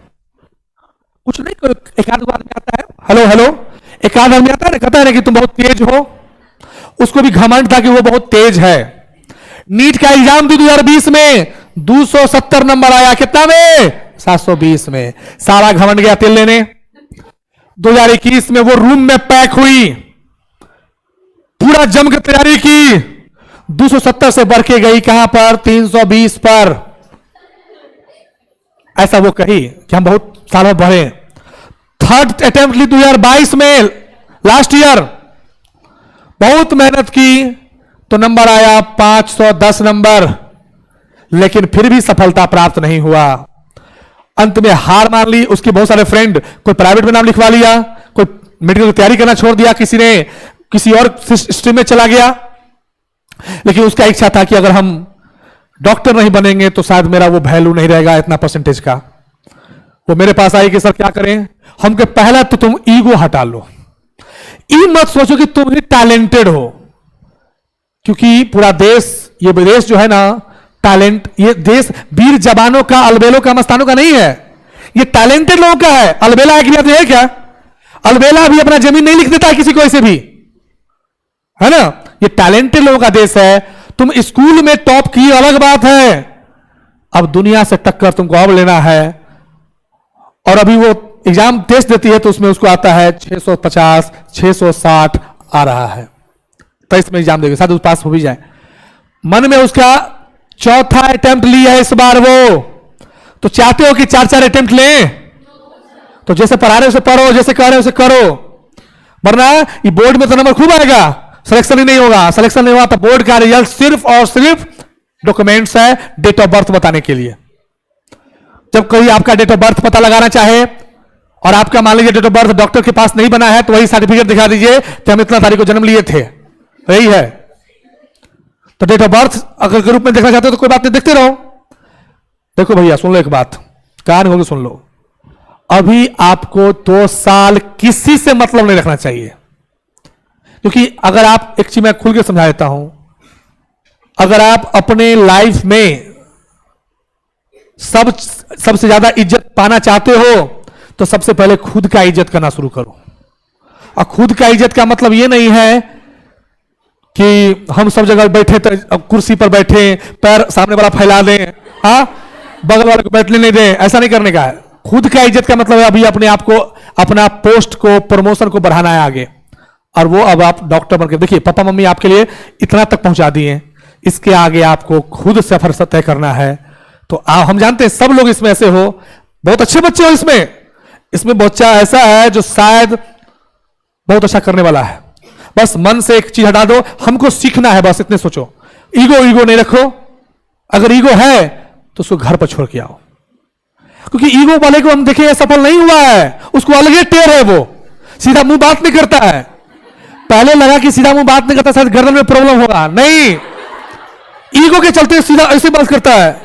कुछ नहीं, एक आध आदमी आता है, हेलो एक आध आदमी आता है, कहता है ना कि तुम बहुत तेज हो, उसको भी घमंड था कि वो बहुत तेज है। नीट का एग्जाम 2020 में 270 नंबर आया, कितना में? 720 में। सारा घमंड गया तेल लेने। 2021 में वो रूम में पैक हुई, पूरा जम के तैयारी की, 270 से बढ़ के गई कहां पर? 320 पर। ऐसा वो कही कि हम बहुत सालों बढ़े। 3rd अटेम्प्ट ली 2022 में, लास्ट ईयर बहुत मेहनत की तो नंबर आया 510 नंबर, लेकिन फिर भी सफलता प्राप्त नहीं हुआ। अंत में हार मान ली। उसके बहुत सारे फ्रेंड, कोई प्राइवेट में नाम लिखवा लिया, कोई मेडिकल की तैयारी करना छोड़ दिया, किसी ने किसी और स्ट्रीम में चला गया। लेकिन उसका इच्छा था कि अगर हम डॉक्टर नहीं बनेंगे तो शायद मेरा वो वैल्यू नहीं रहेगा इतना परसेंटेज का। वो मेरे पास आई कि सर क्या करें? हम के पहला तो तुम ईगो हटा लो, ये मत सोचो कि तुम ही टैलेंटेड हो, क्योंकि पूरा देश, ये देश जो है ना टैलेंट, ये देश वीर जवानों का, अलबेलों का, मस्तानों का नहीं है, ये टैलेंटेड लोगों का है। अलबेला एक बात है क्या? अलबेला भी अपना जमीन नहीं लिख देता है किसी को ऐसे भी, है ना? ये टैलेंटेड लोगों का देश है। तुम स्कूल में टॉप की अलग बात है, अब दुनिया से टक्कर तुमको अब लेना है, और अभी वो एग्जाम टेस्ट देती है तो उसमें उसको आता है 650 660 आ रहा है, 23 में एग्जाम देगी, शायद उस पास हो भी जाए। मन में उसका चौथा अटेम्प्ट लिया है इस बार वो, तो चाहते हो कि 4-4 अटेम्प्ट लें, तो जैसे पढ़ा रहे उसे पढ़ो, जैसे कह रहे उसे करो, वरना ये बोर्ड में तो नंबर खूब आएगा, सिलेक्शन ही नहीं होगा। सिलेक्शन नहीं हुआ तो बोर्ड का रिजल्ट सिर्फ और सिर्फ डॉक्यूमेंट्स है डेट ऑफ बर्थ बताने के लिए। जब कोई आपका डेट ऑफ बर्थ पता लगाना चाहे और आपका मान लीजिए डेट ऑफ बर्थ डॉक्टर के पास नहीं बना है, तो वही सर्टिफिकेट दिखा दीजिए कि हम इतना तारीख को जन्म लिए थे, यही है। तो डेट ऑफ बर्थ अगर ग्रुप में देखना चाहते हो तो कोई बात नहीं, देखते रहो। देखो भैया सुन लो एक बात, कान होगी सुन लो, अभी आपको 2 साल किसी से मतलब नहीं रखना चाहिए, क्योंकि अगर आप, एक चीज मैं खुल के समझा देता हूं, अगर आप अपने लाइफ में सबसे ज्यादा इज्जत पाना चाहते हो तो सबसे पहले खुद का इज्जत करना शुरू करो। और खुद का इज्जत का मतलब यह नहीं है कि हम सब जगह बैठे तो कुर्सी पर बैठे पैर सामने वाला फैला दें, हाँ बगल वाले को बैठने नहीं दें, ऐसा नहीं करने का है। खुद का इज्जत का मतलब है अभी अपने आप को, अपना पोस्ट को, प्रमोशन को बढ़ाना है आगे, और वो अब आप डॉक्टर बनकर देखिए, पापा मम्मी आपके लिए इतना तक पहुंचा दिए, इसके आगे आपको खुद सफर तय करना है। तो हम जानते हैं सब लोग इसमें ऐसे हो, बहुत अच्छे बच्चे हो इसमें बच्चा ऐसा है जो शायद बहुत अच्छा करने वाला है, बस मन से एक चीज हटा दो, हमको सीखना है, बस इतने सोचो। ईगो नहीं रखो, अगर ईगो है तो उसको घर पर छोड़ के आओ, क्योंकि ईगो वाले को हम देखें सफल नहीं हुआ है, उसको अलग टेर है, वो सीधा मुंह बात नहीं करता है। पहले लगा कि सीधा मुंह बात नहीं करता शायद गर्दन में प्रॉब्लम होगा, नहीं, ईगो के चलते सीधा ऐसे बात करता है,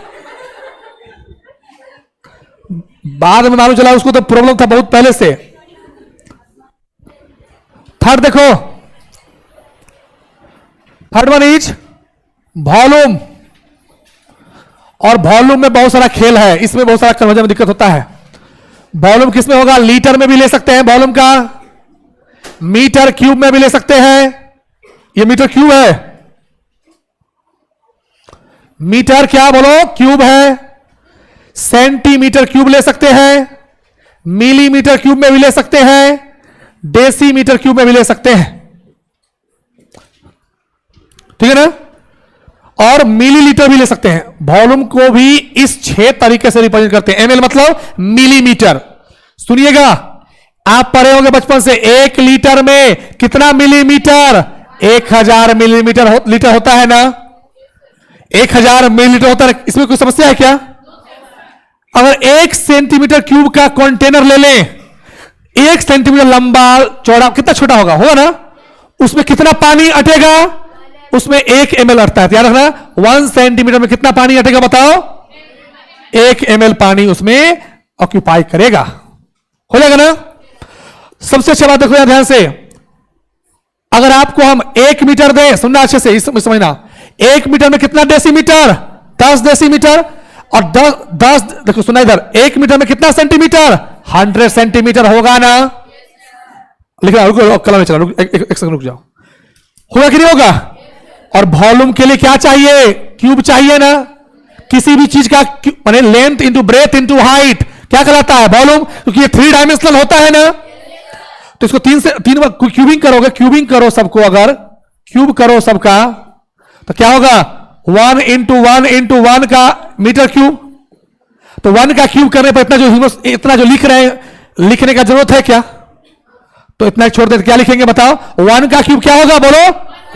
बाद में मालूम चला उसको तो प्रॉब्लम था बहुत पहले से। थर्ड देखो, थर्ड वन इज वॉल्यूम, और वॉल्यूम में बहुत सारा खेल है, इसमें बहुत सारा कन्वर्जन में दिक्कत होता है। वॉल्यूम किस में होगा, लीटर में भी ले सकते हैं वॉल्यूम का, मीटर क्यूब में भी ले सकते हैं, ये मीटर क्यूब है, मीटर क्या बोलो क्यूब है, सेंटीमीटर क्यूब ले सकते हैं, मिलीमीटर क्यूब में भी ले सकते हैं, डेसीमीटर क्यूब में भी ले सकते हैं, ठीक है ना, और मिलीलीटर भी ले सकते हैं। वॉल्यूम को भी इस 6 तरीके से रिप्रेजेंट करते हैं। एमएल मतलब मिलीमीटर, सुनिएगा आप पढ़े होंगे बचपन से, 1 लीटर में कितना मिलीमीटर, 1000 मिलीमीटर लीटर होता है ना, 1000 मिलीलीटर होता है। इसमें कोई समस्या है क्या? अगर 1 सेंटीमीटर क्यूब का कंटेनर ले लें, 1 सेंटीमीटर लंबा चौड़ा, कितना छोटा होगा ना, उसमें कितना पानी अटेगा, उसमें 1 ml अटता है, याद रखना। 1 सेंटीमीटर में कितना पानी अटेगा बताओ, 1 ml पानी उसमें ऑक्यूपाई करेगा, हो जाएगा ना। सबसे अच्छा बात देखो यहां ध्यान से, अगर आपको हम 1 मीटर दें, सुनना अच्छे से, इसमें समझना, 1 मीटर में कितना डेसीमीटर, 10 डेसीमीटर, और 10 देखो सुना इधर, 1 मीटर में कितना सेंटीमीटर, 100 सेंटीमीटर होगा ना। लिखना, रुको कलम में चला, एक सेकंड रुक जाओ, होगा कि नहीं होगा। और वॉल्यूम के लिए क्या चाहिए, क्यूब चाहिए ना। किसी भी चीज का माने length into breadth into height क्या कहलाता है, वॉल्यूम, क्योंकि ये 3 डायमेंशनल होता है ना। तो इसको 3 बार क्यूबिंग करोगे, क्यूबिंग करो सबको, अगर क्यूब करो सबका तो क्या होगा, 1 इंटू 1 इंटू 1 का मीटर क्यूब। तो 1 का क्यूब करने पर इतना जो लिख रहे हैं, लिखने का जरूरत है क्या, तो इतना छोड़ देते, क्या लिखेंगे बताओ, 1 का क्यूब क्या होगा बोलो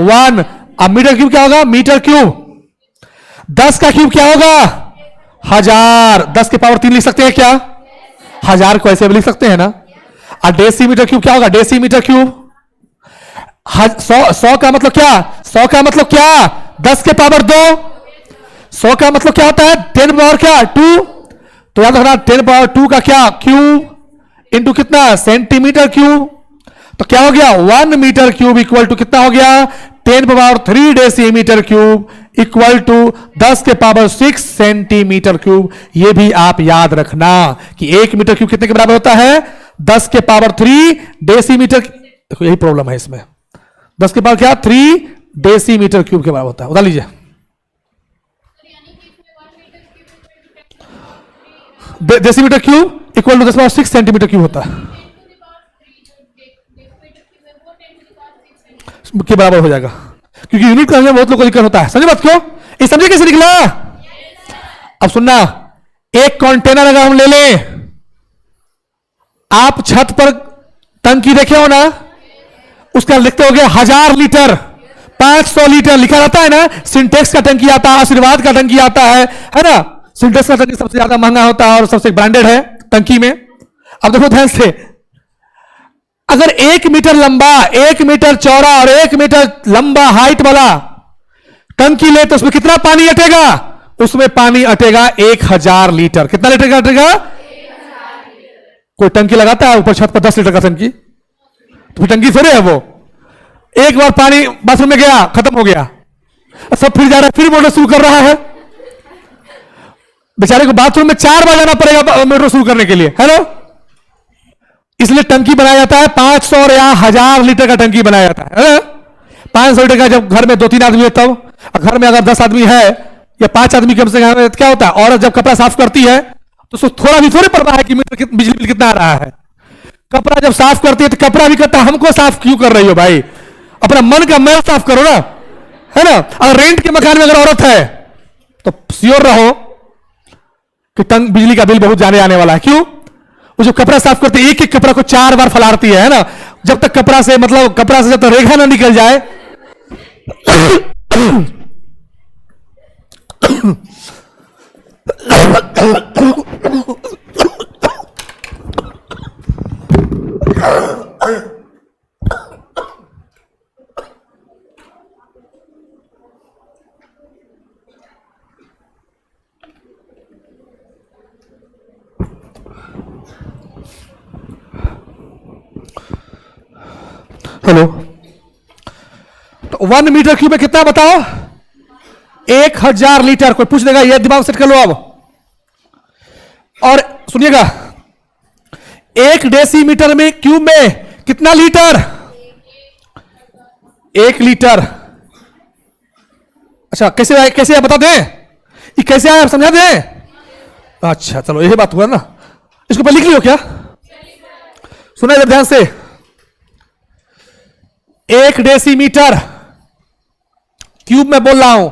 1, अब मीटर क्यूब क्या होगा, मीटर क्यूब। 10 का क्यूब क्या होगा, 1000, 10 के पावर 3 लिख सकते हैं क्या, 1000 को ऐसे भी लिख सकते हैं ना। और डेसीमीटर क्यूब क्या होगा, डेसीमीटर क्यूब। 100 का मतलब क्या, 100 का मतलब क्या, 10 के पावर 2। 100 का मतलब क्या होता है, 10 पावर क्या 2। तो याद रखना 10 पावर 2 का क्या क्यूब इंटू कितना सेंटीमीटर क्यूब। तो क्या हो गया 1 मीटर क्यूब इक्वल टू कितना हो गया 10 power 3 decimetre cube equal to 10 के पावर 6 सेंटीमीटर क्यूब। ये भी आप याद रखना कि 1 मीटर क्यूब कितने के बराबर होता है 10 के पावर 3 डेसीमीटर। देखो यही प्रॉब्लम है इसमें, 10 के पावर क्या 3 डेसीमीटर क्यूब के बराबर होता है। उतार लीजिए decimetre cube equal to 10⁶ centimetre cube होता है, के बराबर हो जाएगा, क्योंकि यूनिट करने में बहुत लोगों को दिक्कत होता है। समझे बात क्यों? ये समझे कैसे निकला? अब सुनना, एक कंटेनर अगर हम ले लें, आप छत पर टंकी देखे हो ना, उसका लिखते हो गया 1000 लीटर, 500 लीटर लिखा रहता है ना। सिंटेक्स का टंकी आता है, आशीर्वाद का टंकी आता है ना। सिंटेक्स का टंकी सबसे ज्यादा महंगा होता है और सबसे ब्रांडेड है टंकी में। अब देखो ध्यान से, अगर 1 मीटर लंबा, 1 मीटर चौड़ा और 1 मीटर लंबा हाइट वाला टंकी ले तो उसमें कितना पानी अटेगा? उसमें पानी अटेगा 1000 लीटर। कितना लीटर अटेगा? कोई टंकी लगाता है ऊपर छत पर 10 लीटर का टंकी, तो टंकी थोड़ी है वो। एक बार पानी बाथरूम में गया, खत्म हो गया, सब फिर जा रहा है, फिर मोटर शुरू कर रहा है। बेचारे को बाथरूम में 4 बार जाना पड़ेगा मोटर शुरू करने के लिए, है ना। इसलिए टंकी बनाया जाता है 500 या 1000 लीटर का टंकी बनाया जाता है। 500 लीटर का जब घर में 2-3 आदमी है तब, घर में अगर 10 आदमी है या 5 आदमी कम से कम, क्या होता है, औरत जब कपड़ा साफ करती है तो उसको थोड़ा भी थोड़ी परवाह है कि बिजली बिल कितना आ रहा है। कपड़ा जब साफ करती है तो कपड़ा भी करता है, हमको साफ क्यों कर रही हो भाई? अपना मन का मैल साफ करो ना, है ना। अगर रेंट के मकान में अगर औरत है तो श्योर रहो कि बिजली का बिल बहुत जाने आने वाला है। क्यों? वो जो कपड़ा साफ करती है, एक एक कपड़ा को 4 बार फैलाती है ना। जब तक कपड़ा से, मतलब कपड़ा से जब तक रेखा ना निकल जाए हेलो, तो 1 मीटर क्यूब में कितना बताओ? 1000 लीटर। कोई पूछ देगा, ये दिमाग सेट कर लो अब। और सुनिएगा, 1 डेसीमीटर में क्यूब में कितना लीटर? 1 लीटर। अच्छा, कैसे आए, कैसे आए बता दें? ये कैसे आए आप समझा दें? अच्छा चलो, यही बात हुआ ना। इसको पहले लिख लियो क्या? सुना जब ध्यान से, 1 डेसीमीटर क्यूब में बोल रहा हूं,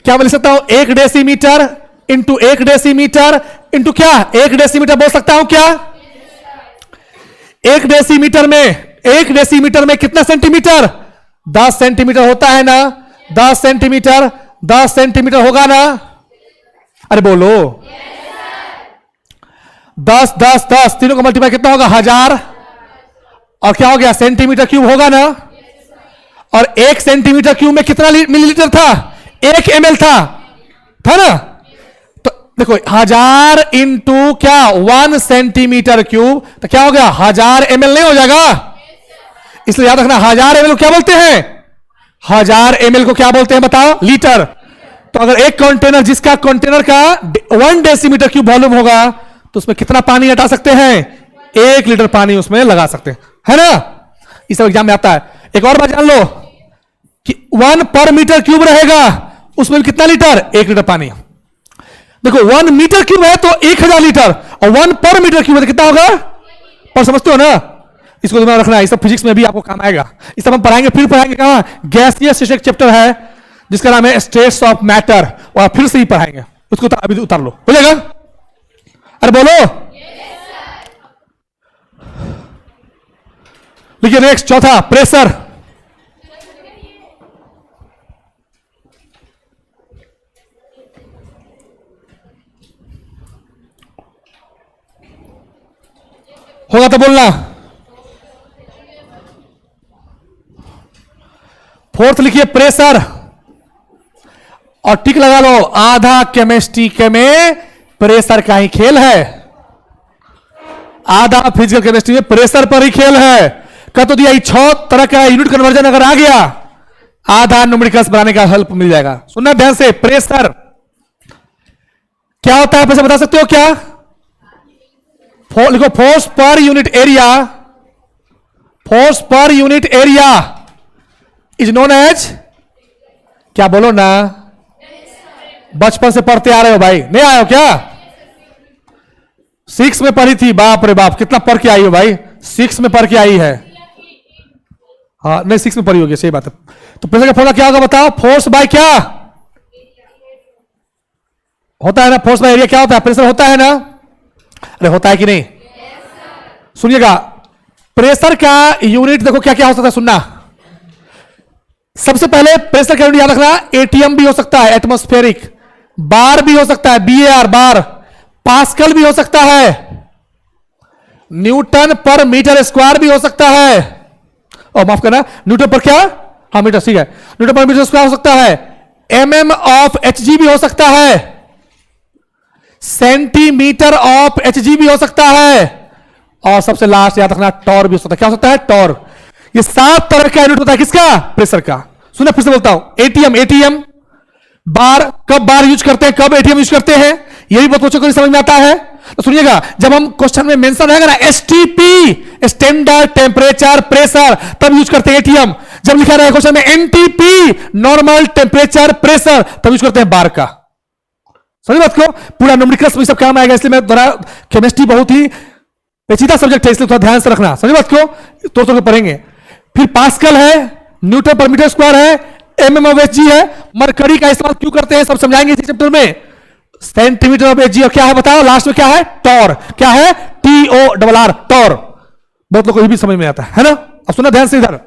क्या मैं लिख सकता हूं? 1 डेसीमीटर इंटू 1 डेसीमीटर इंटू क्या? 1 डेसीमीटर बोल सकता हूं क्या? 1 डेसीमीटर में, 1 डेसीमीटर में कितना सेंटीमीटर? 10 सेंटीमीटर होता है ना। 10 सेंटीमीटर, 10 सेंटीमीटर होगा ना। अरे बोलो, 10 10 10 तीनों का मल्टीप्लाई कितना होगा? 1000। और क्या हो गया? सेंटीमीटर क्यूब होगा ना। और 1 सेंटीमीटर क्यूब में कितना मिलीलीटर था? 1 ml था ना। तो देखो 1000 इंटू क्या? 1 सेंटीमीटर क्यूब, तो क्या हो गया? 1000 ml नहीं हो जाएगा? इसलिए याद रखना, 1000 ml को क्या बोलते हैं? 1000 ml को क्या बोलते हैं बताओ? लीटर। तो अगर एक कंटेनर, जिसका कंटेनर का 1 डेसीमीटर क्यूब वॉल्यूम होगा, तो उसमें कितना पानी हटा सकते हैं? 1 लीटर पानी उसमें लगा सकते हैं, है ना। इस सब एग्जाम में आता है। एक और बात जान लो कि 1 पर मीटर क्यूब रहेगा, उसमें भी कितना लीटर? 1 लीटर पानी। देखो 1 मीटर क्यूब है तो 1000 लीटर, और 1 पर मीटर क्यूब है तो कितना होगा? पर समझते हो ना? इसको दिमाग रखना है, इस सब फिजिक्स में भी आपको काम आएगा। इस सब हम पढ़ाएंगे, फिर पढ़ाएंगे कहां? गैसियस एक चैप्टर है जिसका नाम है स्टेट्स ऑफ मैटर, और फिर से ही पढ़ाएंगे उसको। अभी उतार लो, हो जाएगा? अरे बोलो। लिखिए नेक्स्ट, चौथा, प्रेशर। होगा तो बोलना। 4th लिखिए प्रेशर, और टिक लगा लो। आधा केमिस्ट्री के में प्रेशर का ही खेल है, आधा फिजिकल केमिस्ट्री में प्रेशर पर ही खेल है। कह तो दिया 6 तरह का यूनिट कन्वर्जन अगर आ गया, आधा न्यूमेरिकल्स बनाने का हेल्प मिल जाएगा। सुनना ध्यान से, प्रेशर क्या होता है? पैसे बता सकते हो क्या? लिखो, force per unit area, force per unit area is known as, क्या बोलो ना, बचपन से पढ़ते आ रहे हो भाई, नहीं आए हो क्या? 6 में पढ़ी थी, बाप रे बाप कितना पढ़ के आई हो भाई, 6 में पढ़ के आई है। हाँ नहीं 6 में पढ़ी होगी, सही बात है। तो प्रेशर का फॉर्मूला क्या होगा बताओ, फोर्स बाय क्या होता है ना, फोर्स बाय एरिया क्या होता है, प्रेशर होता है ना, अरे होता है कि नहीं। सुनिएगा प्रेशर का यूनिट देखो क्या क्या हो सकता है, सुनना। सबसे पहले प्रेशर का यूनिट याद रखना, एटीएम भी हो सकता है, एटमॉस्फेरिक, बार भी हो सकता है, बीएआर बार, पास्कल भी हो सकता है, न्यूटन पर मीटर स्क्वायर भी हो सकता है, और माफ करना न्यूटन पर क्या, हाँ मीटर, ठीक है, न्यूटन पर मीटर स्क्वायर हो सकता है, एमएम ऑफ एचजी भी हो सकता है, सेंटीमीटर ऑफ एचजी भी हो सकता है, और सबसे लास्ट याद रखना टॉर भी हो सकता है। क्या हो सकता है, टॉर। ये 7 तरह का यूनिट होता है किसका, प्रेशर का। सुना फिर से बोलता हूं, एटीएम, एटीएम बार, कब बार यूज करते हैं, कब एटीएम यूज करते हैं, ये भी बहुत बच्चों को समझ में आता है। तो सुनिएगा जब हम क्वेश्चन में मेंशन रहेगा ना एसटीपी स्टैंडर्ड टेम्परेचर प्रेशर, तब यूज करते हैं एटीएम। जब लिखा रहेगा क्वेश्चन में एनटीपी नॉर्मल टेम्परेचर प्रेशर, तब यूज करते हैं बार का। समझ बात को, पूरा न्यूमेरिकल्स में सब काम आएगा, इसलिए मैं दोबारा, केमिस्ट्री बहुत ही पेचीदा सब्जेक्ट है, इसलिए थोड़ा ध्यान से रखना। समझ बात को, तोड़ तोड़ के पढ़ेंगे। फिर पास्कल है, न्यूटन पर मीटर स्क्वायर है, एमएम ऑफ एचजी है, मरकरी का इस्तेमाल क्यों करते हैं सब समझाएंगे इसी चैप्टर में, सेंटीमीटर ऑफ एचजी, और क्या है बताओ लास्ट में क्या है, टॉर। क्या है, TORR, टॉर। बहुत लोगों को ये भी समझ में आता है ना। अब सुनना ध्यान से, इधर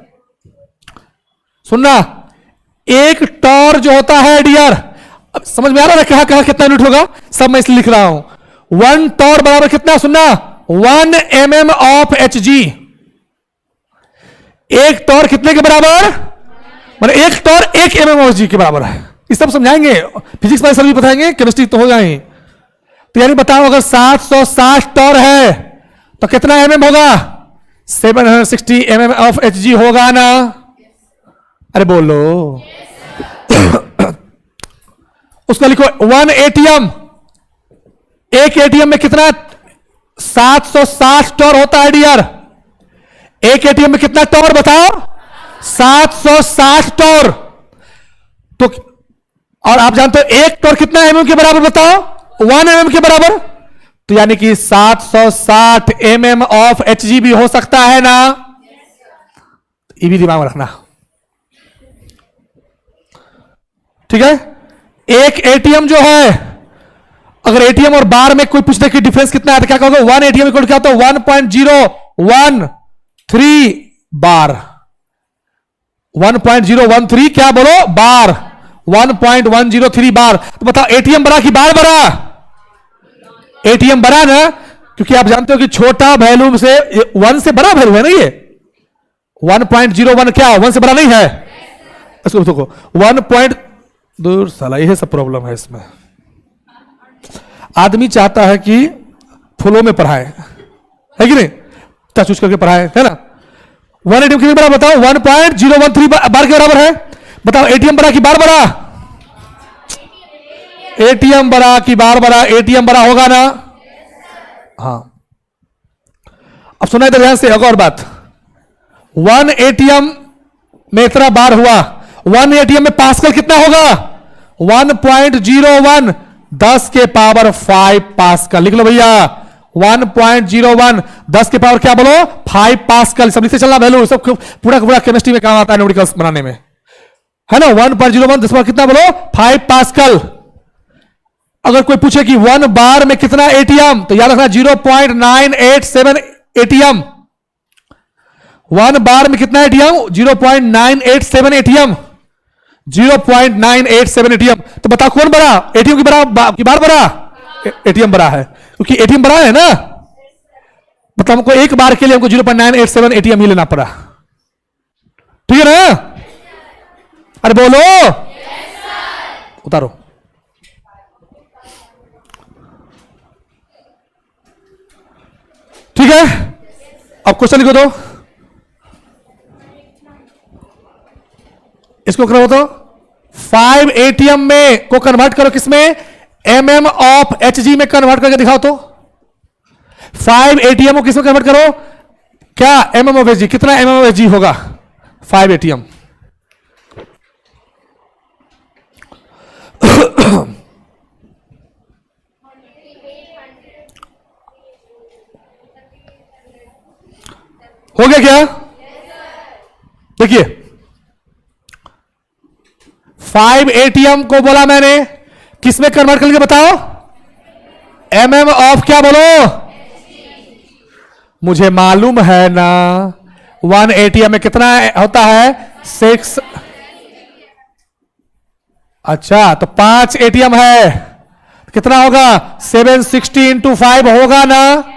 सुनना, एक टॉर जो होता है डियर, समझ में आ रहा है कहां कहां कितना यूनिट होगा, सब मैं इसलिए लिख रहा हूं। 1 टॉर बराबर कितना, सुनना 1 mm ऑफ एचजी। एक टॉर कितने के बराबर, मतलब एक टॉर 1 mm ऑफ एचजी के बराबर है। ये सब समझाएंगे, फिजिक्स वाले सभी बताएंगे, केमिस्ट्री तो हो जाएंगे। तो यानी बताओ अगर 760 टॉर है तो कितना mm होगा, 760 mm ऑफ एचजी होगा ना, अरे बोलो। उसका लिखो 1 एटीएम, एक एटीएम में कितना, 760 टॉर होता है डियर। एक एटीएम में कितना टॉर बताओ, 760 टॉर। तो और आप जानते हो एक टॉर कितना एमएम के बराबर बताओ, 1 mm के बराबर। तो यानी कि 760 mm ऑफ एचजी भी हो सकता है ना, ये भी दिमाग में रखना, ठीक है। एक एटीएम जो है, अगर एटीएम और बार में कोई पूछने की डिफरेंस कितना है तो क्या कहोगे, 1 एटीएम इक्वल क्या होता है, 1.013 बार, 1.013 क्या बोलो बार, 1.103 बार। तो बताओ एटीएम बड़ा कि बार बड़ा, एटीएम बड़ा ना, क्योंकि आप जानते हो कि छोटा वैल्यू से 1 से बड़ा वैल्यू है ना, ये 1.01 क्या 1 से बड़ा नहीं है, इसको देखो 1. दूर साला, यह सब प्रॉब्लम है इसमें। आदमी चाहता है कि फ्लो में पढ़ाए, है कि नहीं, चूज करके पढ़ाए, है ना। 1 एटीएम कितने बड़ा बताओ, 1.013 बार के बराबर है। बताओ एटीएम बड़ा कि बार बड़ा, एटीएम बड़ा कि बार बड़ा, एटीएम बड़ा होगा ना, हाँ। अब सुना इधर ध्यान से, एक और बात, 1 एटीएम में इतना बार हुआ, 1 एटीएम में पास्कल कितना होगा, 1.01 10 के पावर 5 पास्कल। लिख लो भैया 1.01 10 के पावर क्या बोलो 5 पास्कल। सब लिखते चलना वैल्यू, सब पूरा पूरा केमिस्ट्री में काम आता है, न्यूमेरिकल्स बनाने में, है ना। 1.01 10 कितना बोलो 5 पास्कल। अगर कोई पूछे कि 1 बार में कितना एटीएम, तो याद रखना 0.987 एटीएम। 1 बार में कितना एटीएम, 0.987 एटीएम, 0.987 एटीएम। तो बताओ कौन बड़ा, एटीएम की बड़ा की बार बड़ा, एटीएम बड़ा है, क्योंकि एटीएम बड़ा है ना। मतलब हमको एक बार के लिए हमको 0.987 एटीएम ही लेना पड़ा, ठीक है ना। अरे बोलो, उतारो। ठीक है, अब क्वेश्चन लिखो, तो इसको करो तो 5 एटीएम में को कन्वर्ट करो किसमें, एमएम ऑफ एचजी में कन्वर्ट करके दिखाओ तो। 5 एटीएम को किसमें कन्वर्ट करो, क्या एमएम ऑफ एचजी, कितना एमएम ऑफ एचजी होगा 5 एटीएम। गया क्या? देखिए 5 ATM को बोला मैंने, किस में कन्वर्ट करके बताओ? MM ऑफ क्या बोलो? मुझे मालूम है ना 1 ATM में कितना होता है? 6। अच्छा तो 5 ATM है, कितना होगा? 760 इंटू 5 होगा ना?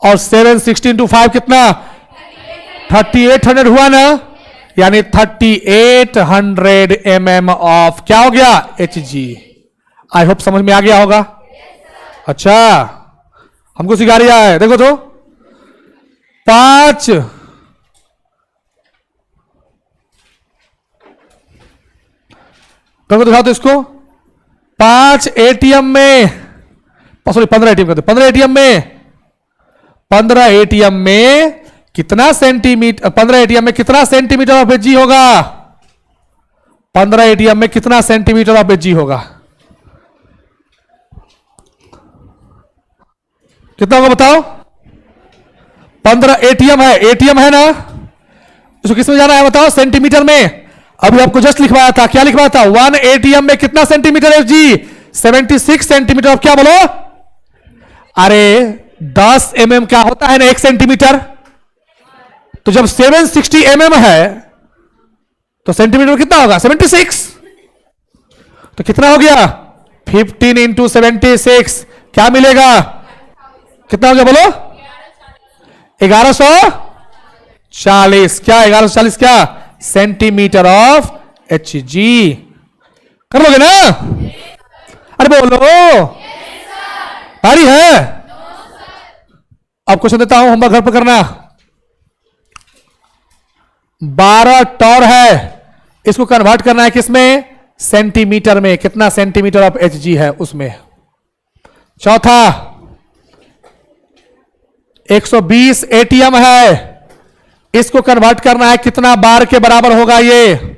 और 760 इंटू 5 कितना? 3800 हुआ ना? यानी 3800 mm ऑफ क्या हो गया? Hg। आई होप समझ में आ गया होगा। अच्छा हमको सिखा रिया है, देखो तो 5 करके दिखाओ तो इसको। 5 ATM में, सॉरी 15 ATM करते, 15 ATM में, 15 ATM में कितना सेंटीमीटर, 15 ATM में कितना सेंटीमीटर ऑफ Hg होगा? 15 ATM में कितना सेंटीमीटर ऑफ Hg होगा? कितना होगा बताओ? 15 ATM है, ATM है ना? इसको किस में जाना है बताओ? सेंटीमीटर में। अभी आपको जस्ट लिखवाया था, क्या लिखवाया था? 1 ATM में कितना सेंटीमीटर Hg? 76 सेंटीमीटर ऑफ क्या बोलो? अरे 10 mm क्या होता है ना 1 सेंटीमीटर? तो जब 760 mm है तो सेंटीमीटर कितना होगा? 76। तो कितना हो गया? 15 इंटू 76 क्या मिलेगा? कितना हो गया बोलो? 1140। क्या 1140 क्या? Centimetre of Hg। कर लोगे ना? अरे बोलो भारी है। अब क्वेश्चन देता हूं, होमवर्क घर पर करना। 12 टॉर है, इसको कन्वर्ट करना है किसमें? सेंटीमीटर में। कितना सेंटीमीटर ऑफ Hg है उसमें? चौथा 120 ATM है, इसको कन्वर्ट करना है कितना बार के बराबर होगा? ये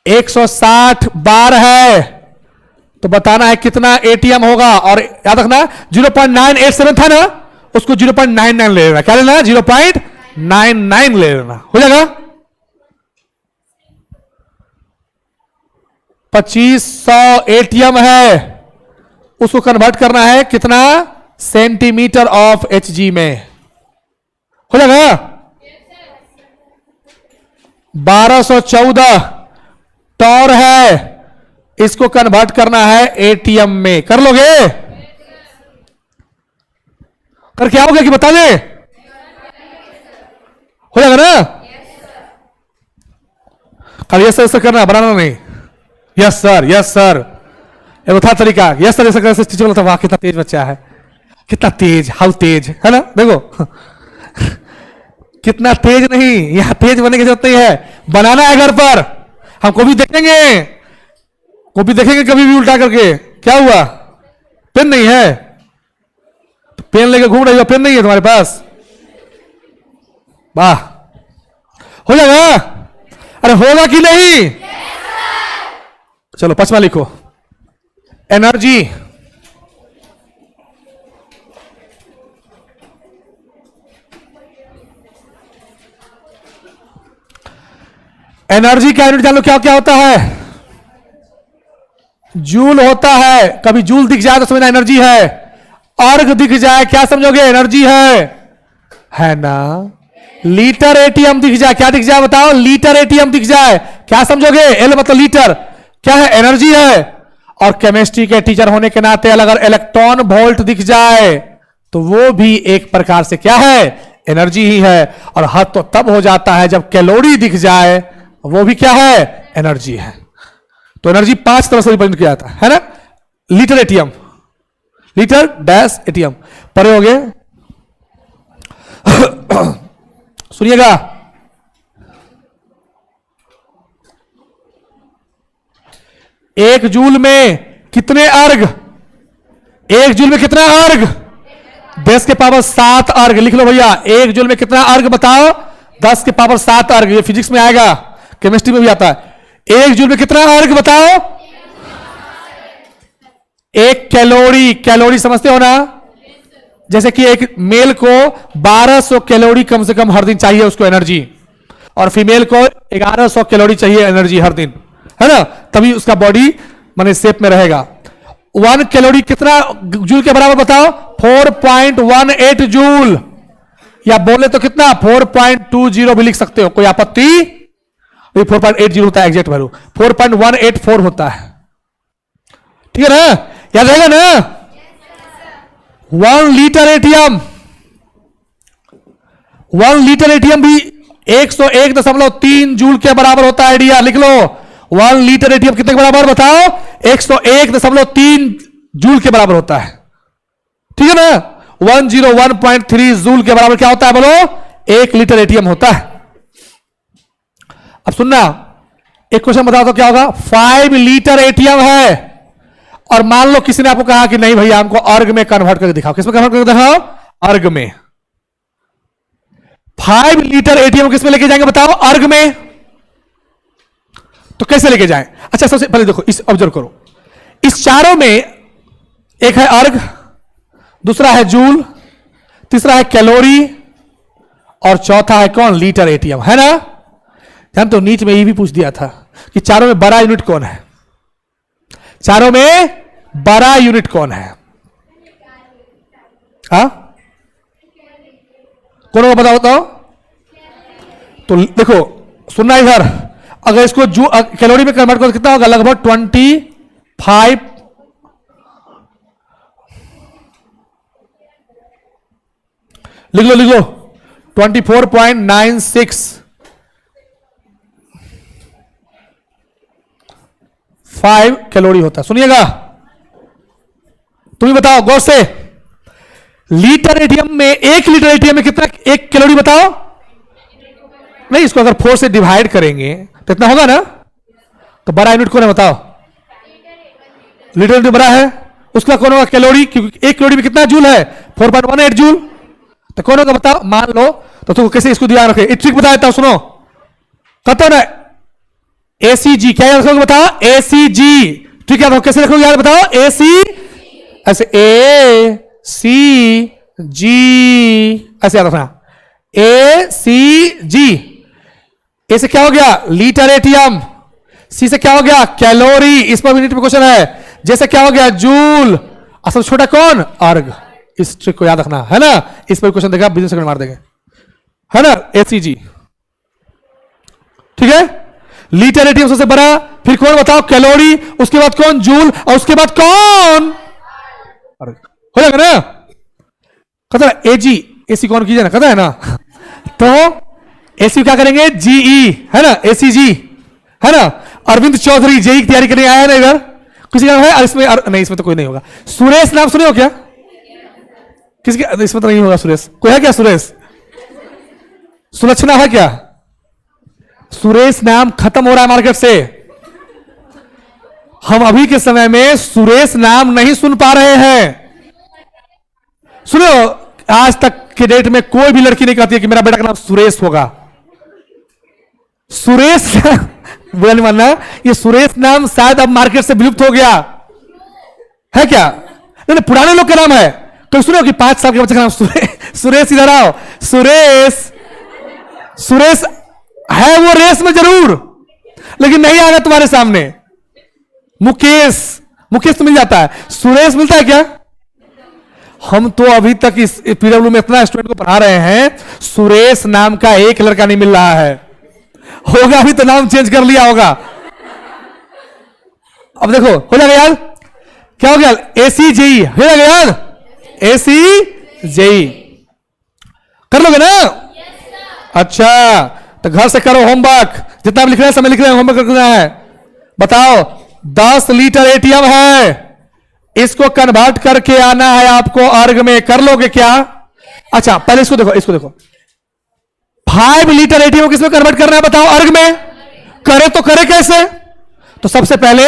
160 बार है, तो बताना है कितना ATM होगा। और याद रखना 0.987 था ना, उसको 0.99 ले लेना। क्या लेना? 0.99 ले लेना, हो जाएगा। 2500 ATM है, उसको कन्वर्ट करना है कितना? सेंटीमीटर ऑफ Hg में, हो जाएगा। 1214 टॉर है, इसको कन्वर्ट करना है ATM में। कर लोगे? कर क्या होगा कि बता दे? हो जाएगा ना? कल यस सर करना, बनाना नहीं। यस सर, यस सर, ये था तरीका। यस सर ऐसा कर, टीचर बोलता वाह कितना तेज बच्चा है, कितना तेज, हाउ तेज है ना? देखो कितना तेज नहीं, यहां तेज बनने की जरूरत नहीं है, बनाना है घर पर। हम कॉपी देखेंगे, कॉपी देखेंगे कभी भी उल्टा करके। क्या हुआ? पेन नहीं है तो पेन लेके घूम रही हो, पेन नहीं है तुम्हारे पास? वाह, हो जाएगा। अरे होगा कि नहीं? चलो 5वां लिखो, एनर्जी। एनर्जी का यूनिट जान लो क्या क्या होता है? जूल होता है। कभी जूल दिख जाए तो समझना एनर्जी है। अर्ग दिख जाए क्या समझोगे? एनर्जी है ना? लीटर ATM दिख जाए, क्या दिख जाए बताओ? लीटर ATM दिख जाए, क्या समझोगे? एल मतलब लीटर, क्या है? एनर्जी है। और केमिस्ट्री के टीचर होने के नाते अगर इलेक्ट्रॉन वोल्ट दिख जाए तो वो भी एक प्रकार से क्या है? एनर्जी ही है। और हद तो तब हो जाता है जब कैलोरी दिख जाए, वो भी क्या है? एनर्जी है। तो एनर्जी 5 तरह से रिप्रेजेंट किया जाता है ना? Litre ATM, litre dash ATM। पढ़े होगे? सुनिएगा, एक जूल में कितने अर्ग? एक जूल में कितना अर्ग? 10 के पावर 7 अर्ग। लिख लो भैया, एक जूल में कितना अर्ग बताओ? 10 के पावर 7 अर्ग। ये फिजिक्स में आएगा, केमिस्ट्री में भी आता है। एक जूल में कितना अर्ग बताओ? एक कैलोरी। कैलोरी समझते हो ना? जैसे कि एक मेल को 1200 कैलोरी कम से कम हर दिन चाहिए उसको एनर्जी, और फीमेल को 1100 कैलोरी चाहिए एनर्जी हर दिन, है ना, तभी उसका बॉडी माने शेप में रहेगा। 1 कैलोरी कितना जूल के बराबर बताओ? 4.18 जूल, या बोले तो कितना 4.20 भी लिख सकते हो, कोई आपत्ति? 4.80 होता है एग्जैक्ट वैल्यू, 4.184 होता है, ठीक है ना, याद रहेगा ना। 1 लीटर एटीएम, 1 लीटर एटीएम भी 101.3 जूल के बराबर होता है। आइडिया लिख लो, 1 लीटर एटीएम कितने के बराबर बताओ? 101.3 जूल के बराबर होता है, ठीक है ना। 101.3 जूल के बराबर क्या होता है बोलो? 1 लीटर एटीएम होता है। अब सुनना, एक क्वेश्चन बताओ तो क्या होगा? 5 लीटर एटीएम है, और मान लो किसी ने आपको कहा कि नहीं भैया हमको अर्ग में कन्वर्ट करके दिखाओ। किसमें कन्वर्ट करके दिखाओ? अर्ग में। 5 लीटर एटीएम किसमें लेके जाएंगे बताओ? अर्ग में। तो कैसे लेके जाएं? अच्छा, सबसे पहले देखो, इस ऑब्जर्व करो, इस चारों में एक है अर्ग, दूसरा है जूल, तीसरा है कैलोरी, और चौथा है कौन? लीटर एटीएम, है ना। ध्यान, तो नीच में ये भी पूछ दिया था कि चारों में बड़ा यूनिट कौन है? चारों में बड़ा यूनिट कौन है? हाँ, कौन को बताओ तो? तो देखो, सुनना इधर, अगर इसको कैलोरी में कन्वर्ट करो कितना होगा? लगभग 25, लिख लो 24.96 5 कैलोरी होता है। सुनिएगा, तुम बताओ गौर से, लीटर एटीएम में, 1 लीटर एटीएम में कितना 1 कैलोरी बताओ? नहीं, इसको अगर 4 से डिवाइड करेंगे तो इतना होगा ना। तो बड़ा यूनिट कौन है बताओ? लीटर यूनिट बड़ा है, उसका कौन होगा? कैलोरी, क्योंकि 1 कैलोरी में कितना जूल है? 4.18 जूल। तो कौन होगा बताओ? मान लो, तो तुम कैसे इसको ध्यान रखे, एक ट्रिक बता देता हूं, सुनो, कहता ना ACG, क्या याद रखोगे बताओ? ACG, ठीक है, कैसे रखोगे याद बताओ? AC, ऐसे ACG, ऐसे याद रखना, ACG। ए से क्या हो गया? Litre ATM. सी से क्या हो गया? कैलोरी, इस पर मिनट में क्वेश्चन है। जैसे क्या हो गया? जूल। असल छोटा कौन? अर्ग। इस ट्रिक को याद रखना, है ना। इस पर क्वेश्चन देखा, बिजनेस सेकंड मार देंगे, है ना। ACG, ठीक है। लीटर एटीएम सबसे बड़ा, फिर कौन बताओ? कैलोरी, उसके बाद कौन? जूल, और उसके बाद कौन? अर्ग। हो जाएगा ना। कहता है AG, AC कौन कीजिए ना, कहता है ना। तो AC क्या करेंगे? GE, है ना, ACG, है ना। अरविंद चौधरी जेई की तैयारी करने आया है ना इधर, किसी नाम है? इसमें नहीं, इसमें तो कोई नहीं होगा। सुरेश नाम सुने हो क्या? किसके? इसमें तो नहीं होगा सुरेश। कोई है क्या सुरेश? सुलक्षणा है क्या? सुरेश नाम खत्म हो रहा है मार्केट से। हम अभी के समय में सुरेश नाम नहीं सुन पा रहे हैं। सुनो, आज तक के डेट में कोई भी लड़की नहीं कहती है कि मेरा बेटा का नाम सुरेश होगा। सुरेश बुरा नहीं मानना, ये सुरेश नाम शायद अब मार्केट से विलुप्त हो गया है क्या? नहीं, पुराने लोग का नाम है। तो सुनो कि 5 साल के बच्चे का नाम सुरेश, इधर आओ, सुरेश है वो रेस में जरूर, लेकिन नहीं आएगा तुम्हारे सामने। मुकेश तो मिल जाता है, सुरेश मिलता है क्या? हम तो अभी तक इस पीडब्ल्यू में इतना स्टूडेंट को पढ़ा रहे हैं, सुरेश नाम का एक लड़का नहीं मिल रहा है। होगा अभी तो नाम चेंज कर लिया होगा। अब देखो, हो जाएगा याद? क्या हो गया? ACJE हो जाएगा याद? ACJE कर लोगे ना? अच्छा, तो घर से करो होमवर्क, जितना भी लिख रहे हैं समय लिख रहे हैं, होमवर्क करना है। बताओ, 10 लीटर एटीएम है, इसको कन्वर्ट करके आना है आपको अर्ग में। कर लोगे क्या? अच्छा, पहले इसको देखो 5 लीटर एटीएम किसमें कन्वर्ट करना है बताओ? अर्ग में। करे तो करे कैसे? तो सबसे पहले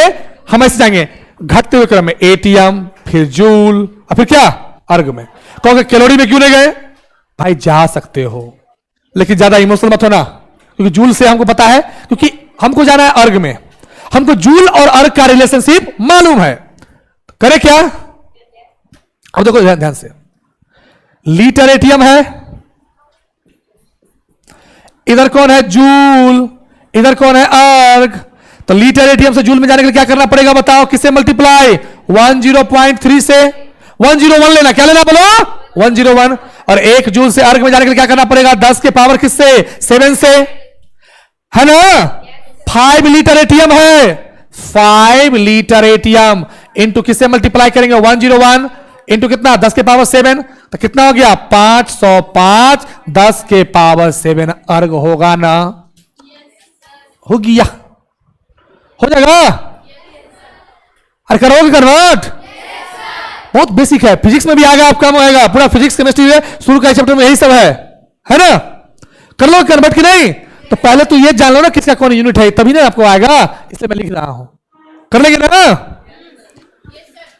हम ऐसे जाएंगे घटते हुए क्रम में, एटीएम, फिर जूल, और फिर क्या? अर्ग में। कहोगे कैलोरी में क्यों नहीं गए? भाई जा सकते हो, लेकिन ज्यादा इमोशनल मत होना, क्योंकि जूल से हमको पता है, क्योंकि हमको जाना है अर्ग में। हमको जूल और अर्ग का रिलेशनशिप मालूम है। करे क्या? अब देखो ध्यान से, लीटर एटीएम है, इधर कौन है जूल, इधर कौन है अर्ग। तो लीटर एटीएम से जूल में जाने के लिए क्या करना पड़ेगा बताओ, किससे मल्टीप्लाई, 100.3 से 101 लेना, क्या लेना बोलो 101। और 1 जूल से अर्ग में जाने के लिए क्या करना पड़ेगा, 10 के पावर किससे 7 से, है ना। 5 लीटर एटीएम है, 5 लीटर एटीएम इंटू किससे मल्टीप्लाई करेंगे 101 इंटू कितना 10 के पावर 7, तो कितना हो गया 505, 10 के पावर 7 अर्ग होगा ना, हो गया, हो जाएगा। अरे करोगे कन्वर्ट, बहुत बेसिक है, फिजिक्स में भी आएगा आपका आएगा, पूरा फिजिक्स केमिस्ट्री है शुरू का चैप्टर में यही सब है ना। कर लो कन्वर्ट की नहीं, तो पहले तो ये जान लो ना किसका कौन यूनिट है, तभी ना आपको आएगा, इसलिए मैं लिख रहा हूं। कर लेंगे ना,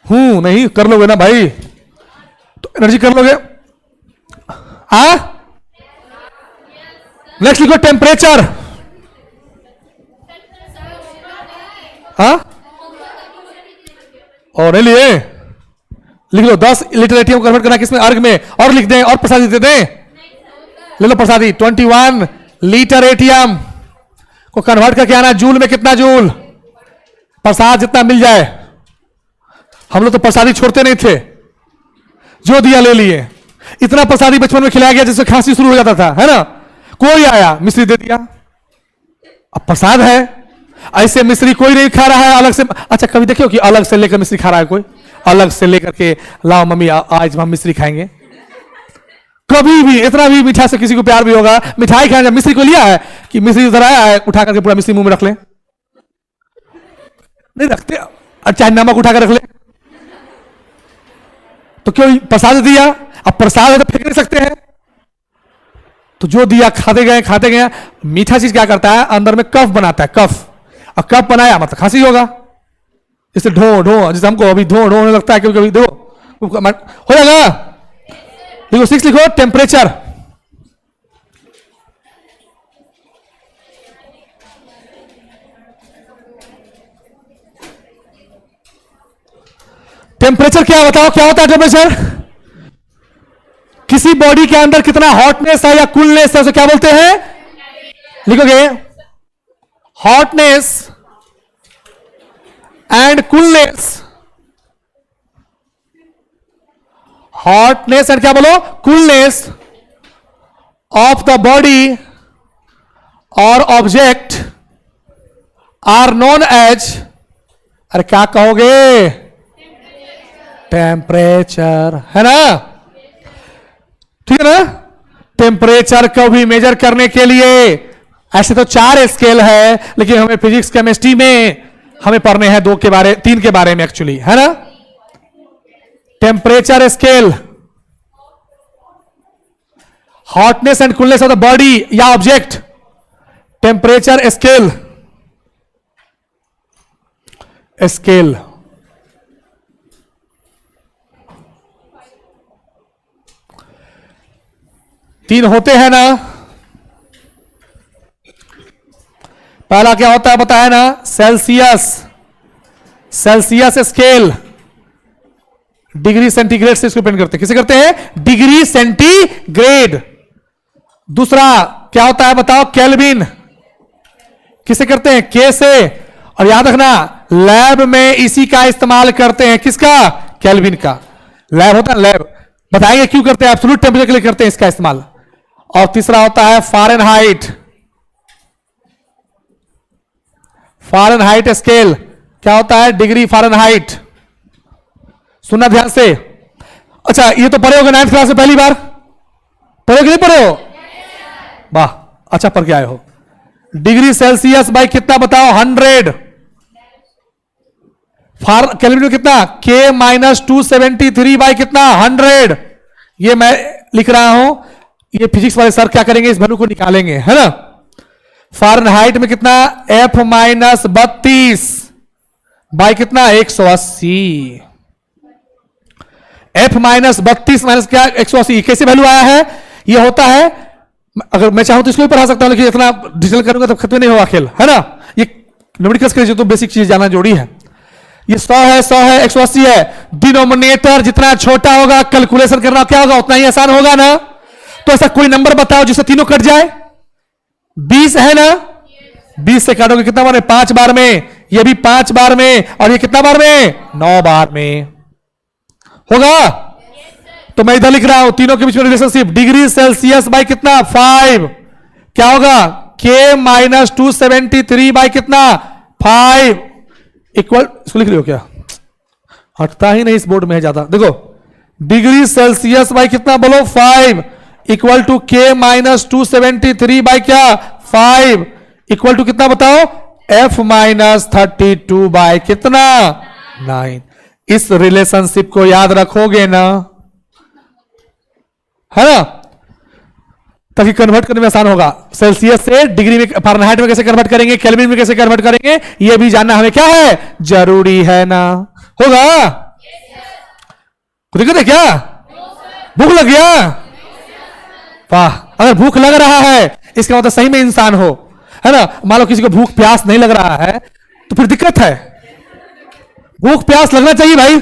नहीं कर लोगे ना भाई, तो एनर्जी कर लोगे। नेक्स्ट लिखो टेम्परेचर, और नहीं लिए लिख लो 10 लीटर एटीएम कन्वर्ट करना किसमें, अर्ग में, और लिख दें और प्रसादी दे दें, ले लो प्रसादी। 21 लीटर एटीएम को कन्वर्ट करके आना जूल में, कितना जूल, प्रसाद जितना मिल जाए, हम लोग तो प्रसादी छोड़ते नहीं थे, जो दिया ले लिए। इतना प्रसादी बचपन में खिलाया गया जिससे खांसी शुरू हो जाता था, है ना। कोई आया मिश्री दे दिया, अब प्रसाद है, ऐसे मिश्री कोई नहीं खा रहा है अलग से। अच्छा कभी देखियो कि अलग से लेकर मिश्री खा रहा है कोई, अलग से लेकर के लाओ मम्मी आज हम मिश्री खाएंगे, कभी भी इतना भी मीठा से किसी को प्यार भी होगा, मिठाई खाएंगे, जब मिश्री को लिया है कि मिश्री इधर आया है उठा करके पूरा मिश्री मुंह में रख ले, नहीं रखते, चाहे नमक उठा कर रख ले, तो क्यों प्रसाद दिया, अब प्रसाद है तो फेंक नहीं सकते हैं, तो जो दिया खाते गए। मीठा चीज क्या करता है, अंदर में कफ बनाता है, कफ, और कफ बनाया मतलब खांसी होगा, इससे ढो जैसे हमको अभी ढो होने लगता है, क्योंकि दो हो जाएगा। देखो 6 लिखो टेम्परेचर, टेम्परेचर क्या बताओ, क्या होता है टेम्परेचर, किसी बॉडी के अंदर कितना हॉटनेस है या कूलनेस है उसे क्या बोलते हैं, लिखोगे hotness and coolness, hotness and क्या बोलो कूलनेस ऑफ द बॉडी और ऑब्जेक्ट आर नोन एज, अरे क्या कहोगे, टेम्परेचर, है ना, ठीक है ना। टेम्परेचर को भी मेजर करने के लिए ऐसे तो 4 स्केल है, लेकिन हमें फिजिक्स केमिस्ट्री में हमें पढ़ने हैं 3 के बारे में एक्चुअली, है ना। Temperature scale, hotness and coolness of the body या ऑब्जेक्ट, टेम्परेचर स्केल, स्केल 3 होते हैं ना। पहला क्या होता है बताया ना, Celsius, Celsius scale degree centigrade से इसको डिपेंड करते हैं, किसे करते हैं, डिग्री सेंटीग्रेड। दूसरा क्या होता है बताओ, केल्विन, किसे करते हैं, के से। और याद रखना लैब में इसी का इस्तेमाल करते हैं, किसका, केल्विन का। लैब होता है लैब, बताएंगे क्यों करते हैं, एब्सोल्यूट टेंपरेचर के लिए करते हैं इसका इस्तेमाल। और तीसरा होता है फ़ारेनहाइट, फ़ारेनहाइट स्केल क्या होता है, डिग्री फ़ारेनहाइट। सुनना ध्यान से। अच्छा ये तो पढ़े होगे 9th क्लास में, पहली बार पढ़े कि नहीं पढ़े हो, वाह अच्छा पढ़ के आए हो। डिग्री सेल्सियस बाई कितना बताओ, 100। केल्विन में कितना, K - 273 बाई कितना, 100। ये मैं लिख रहा हूं, ये फिजिक्स वाले सर क्या करेंगे, इस वैल्यू को निकालेंगे, है ना। फ़ारेनहाइट में कितना, F - 32 बाई कितना, 180। F - 32 माइनस क्या, 180। कैसे वैल्यू आया है, ये होता है, अगर मैं चाहूं तो इसको भी पढ़ा सकता हूं, लेकिन इतना डिटेल करूंगा तो खत्म नहीं होगा खेल, है ना। ये न्यूमेरिकल्स के लिए जो तो बेसिक चीज जानना जरूरी है। ये 100 है, 100 है, 180 है। डिनोमिनेटर जितना छोटा होगा कैलकुलेशन करना क्या होगा उतना ही आसान होगा ना। तो ऐसा कोई नंबर बताओ जिससे तीनों कट जाए। 20 है ना, 20 से काटोगे कितना बार में? 5 बार में। ये भी 5 बार में, और ये कितना बार में? 9 बार में होगा। तो मैं इधर लिख रहा हूं तीनों के बीच में रिलेशनशिप, डिग्री सेल्सियस बाई कितना? 5। क्या होगा? K माइनस 273 बाई कितना? 5 इक्वल, इसको लिख रहे हो क्या? हटता ही नहीं इस बोर्ड में ज्यादा। देखो, डिग्री सेल्सियस बाई कितना बोलो? 5 equal to K minus 273 by क्या? 5 इक्वल टू कितना बताओ? F माइनस 32 बाई कितना? 9। इस रिलेशनशिप को याद रखोगे ना, है ना, ताकि कन्वर्ट करने में आसान होगा। सेल्सियस से डिग्री में, फारेनहाइट में कैसे कन्वर्ट करेंगे, केल्विन में कैसे कन्वर्ट करेंगे, यह भी जानना हमें क्या है? जरूरी है ना। होगा? कुछ दिक्कत है क्या? भूख लग गया? वाह, अगर भूख लग रहा है इसका मतलब सही में इंसान हो, है ना। मान लो किसी को भूख प्यास नहीं लग रहा है तो फिर दिक्कत है। भूख प्यास लगना चाहिए भाई।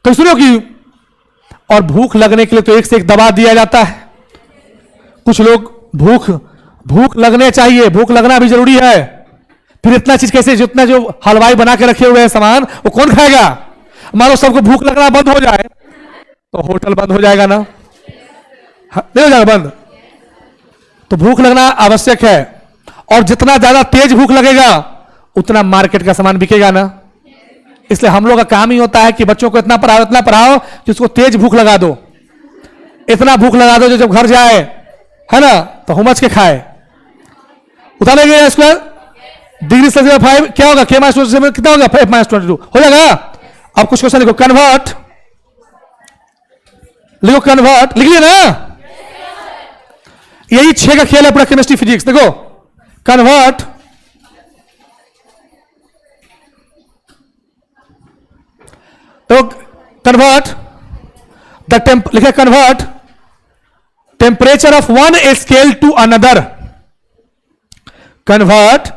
तो सुनो कि, और भूख लगने के लिए तो एक से एक दवा दिया जाता है। कुछ लोग भूख लगने चाहिए, भूख लगना भी जरूरी है। फिर इतना चीज कैसे, जितना जो हलवाई बना के रखे हुए हैं सामान, वो कौन खाएगा? मान लो सबको भूख लगना बंद हो जाए तो होटल बंद हो जाएगा ना, नहीं हो जाएगा बंद। तो भूख लगना आवश्यक है, और जितना ज्यादा तेज भूख लगेगा उतना मार्केट का सामान बिकेगा ना। इसलिए हम लोग का काम ही होता है कि बच्चों को इतना पढ़ाओ कि उसको तेज भूख लगा दो, इतना भूख लगा दो जो जब घर जाए, है ना, तो हुमच के खाए। उतारेंगे इसको डिग्री सेल्सियस 5 क्या होगा? K माइनस 22 कितना होगा? 5 माइनस 22 हो जाएगा। अब कुछ क्वेश्चन लिखो, कन्वर्ट लिखो, कन्वर्ट लिख लिया ना। यही 6 का खेल है पूरा केमिस्ट्री फिजिक्स। देखो, कन्वर्ट तो कन्वर्ट लिखा, convert temperature of one scale to another. Convert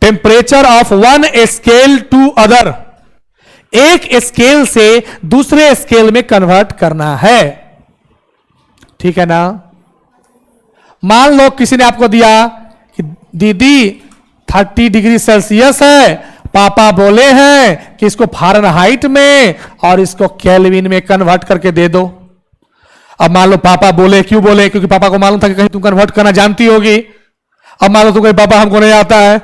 temperature of one scale to other. एक स्केल से दूसरे स्केल में कन्वर्ट करना है, ठीक है ना। मान लो किसी ने आपको दिया कि दीदी 30 डिग्री सेल्सियस है, पापा बोले हैं कि इसको फारेनहाइट में और इसको केल्विन में कन्वर्ट करके दे दो। अब मान लो पापा बोले, क्यों बोले? क्योंकि पापा को मालूम था कि कहीं तुम कन्वर्ट करना जानती होगी। अब मान लो तुम कहीं पापा हमको नहीं आता है,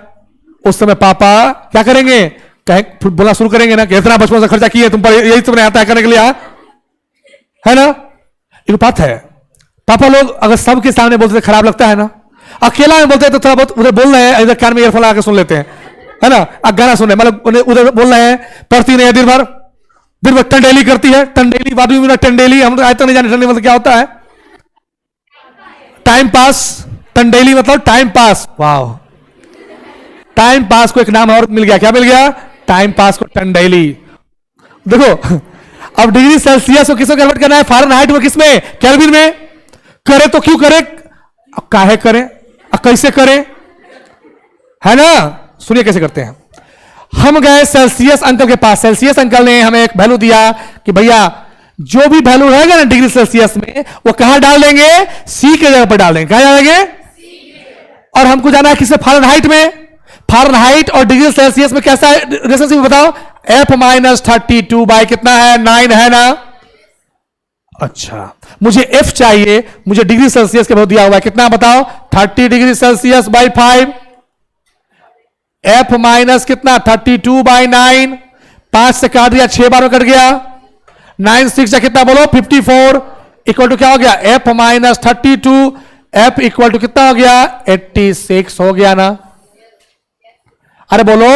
उस समय पापा क्या करेंगे? कहीं बोलना शुरू करेंगे ना कि इतना बचपन से खर्चा किए तुम पर, यही तुमने आता है करने के लिए, है ना। एक बात है, पापा लोग अगर सबके सामने बोलते खराब लगता है ना, अकेला में बोलते हैं तो थोड़ा बहुत उधर बोल रहे हैं, इधर कान में ईयरफोन लगा के सुन लेते हैं, है ना। अब गाना सुन रहे, मतलब उधर बोल रहे हैं, पढ़ती नहीं है दिन भर टंडेली करती है। टंडेली बाद में टंडेली, हम तो आज तक नहीं जाने टंडेली मतलब क्या होता है। टाइम पास, टंडेली मतलब टाइम पास। वाह, टाइम पास को एक नाम और मिल गया, क्या मिल गया? टाइम पास को टंडेली। देखो, अब डिग्री सेल्सियस को किसमें कन्वर्ट करना है? फारेनहाइट में। किसमें? केल्विन में। करे तो क्यों करे, काहे करें, कैसे करें, है ना। सुनिए कैसे करते हैं। हम गए सेल्सियस अंकल के पास, सेल्सियस अंकल ने हमें एक वैल्यू दिया कि भैया जो भी वैल्यू रहेगा ना डिग्री सेल्सियस में, वो कहां डाल देंगे? सी के जगह पर डाल देंगे। कहां डालेंगे? और हमको जाना है किससे? फारेनहाइट में। फारेनहाइट और डिग्री सेल्सियस में कैसा रिलेशनशिप बताओ? F माइनस 32 बाई कितना है? 9 है ना। अच्छा, मुझे F चाहिए, मुझे डिग्री सेल्सियस के बहुत दिया हुआ है, कितना बताओ? 30 degree Celsius by 5। F minus कितना? 32 बाई 9। 5 से काट दिया, 6 बार में कट गया। 9 6 कितना बोलो? 54 इक्वल टू क्या हो गया? F minus 32। F equal to कितना हो गया? 86 हो गया ना। अरे बोलो,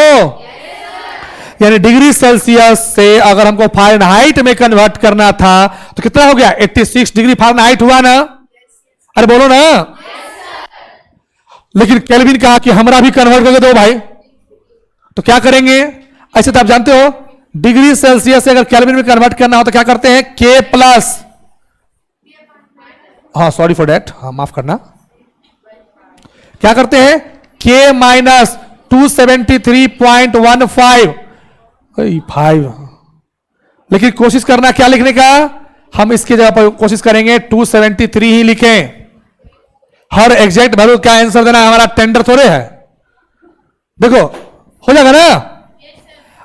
यानी डिग्री सेल्सियस से अगर हमको फारेनहाइट में कन्वर्ट करना था तो कितना हो गया? 86 डिग्री फारेनहाइट हुआ ना। अरे बोलो ना। लेकिन केल्विन कहा कि हमरा भी कन्वर्ट करके दो भाई, तो क्या करेंगे? ऐसे तो आप जानते हो, डिग्री सेल्सियस से अगर केल्विन में कन्वर्ट करना हो तो क्या करते हैं? K प्लस, हाँ सॉरी फॉर डेट, हाँ माफ करना, क्या करते हैं? K minus 273.15 5। लेकिन कोशिश करना क्या लिखने का, हम इसकी जगह पर कोशिश करेंगे 273 ही लिखें। हर एग्जैक्ट वैल्यू क्या आंसर देना, हमारा टेंडर थोड़े है। देखो हो जाएगा ना।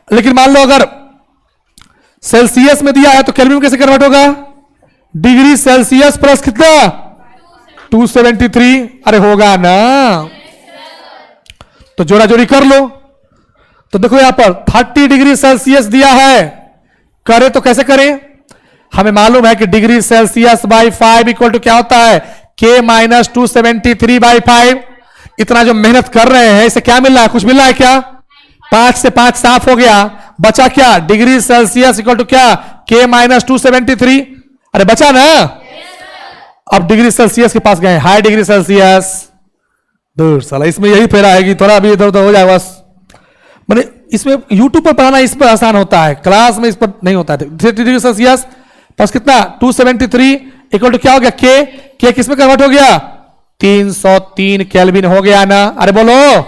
लेकिन मान लो अगर सेल्सियस में दिया है तो केल्विन में कैसे कन्वर्ट होगा, डिग्री सेल्सियस प्लस कितना 273। अरे होगा ना, तो जोड़ा जोड़ी कर लो। तो देखो यहां पर 30 डिग्री सेल्सियस दिया है, करें तो कैसे करें, हमें मालूम है कि degree Celsius by 5 equal to क्या होता है, K माइनस 273/5। इतना जो मेहनत कर रहे हैं इसे क्या मिल रहा है, कुछ मिल रहा है क्या, 5 से 5 साफ हो गया, बचा क्या, डिग्री सेल्सियस इक्वल टू क्या, K माइनस 273। अरे बचा ना। अब डिग्री सेल्सियस के पास गए, हाई डिग्री सेल्सियस दूर, साला इसमें यही फेरा है कि थोड़ा भी इधर उधर हो जाए बस। मैंने इसमें यूट्यूब पर पढ़ाना इस पर आसान होता है, क्लास में इस पर नहीं होता है। डिग्री सेल्सियस प्लस कितना 273 इक्वल टू क्या हो गया, के किस में कन्वर्ट हो गया, 303 केल्विन हो गया ना। अरे बोलो,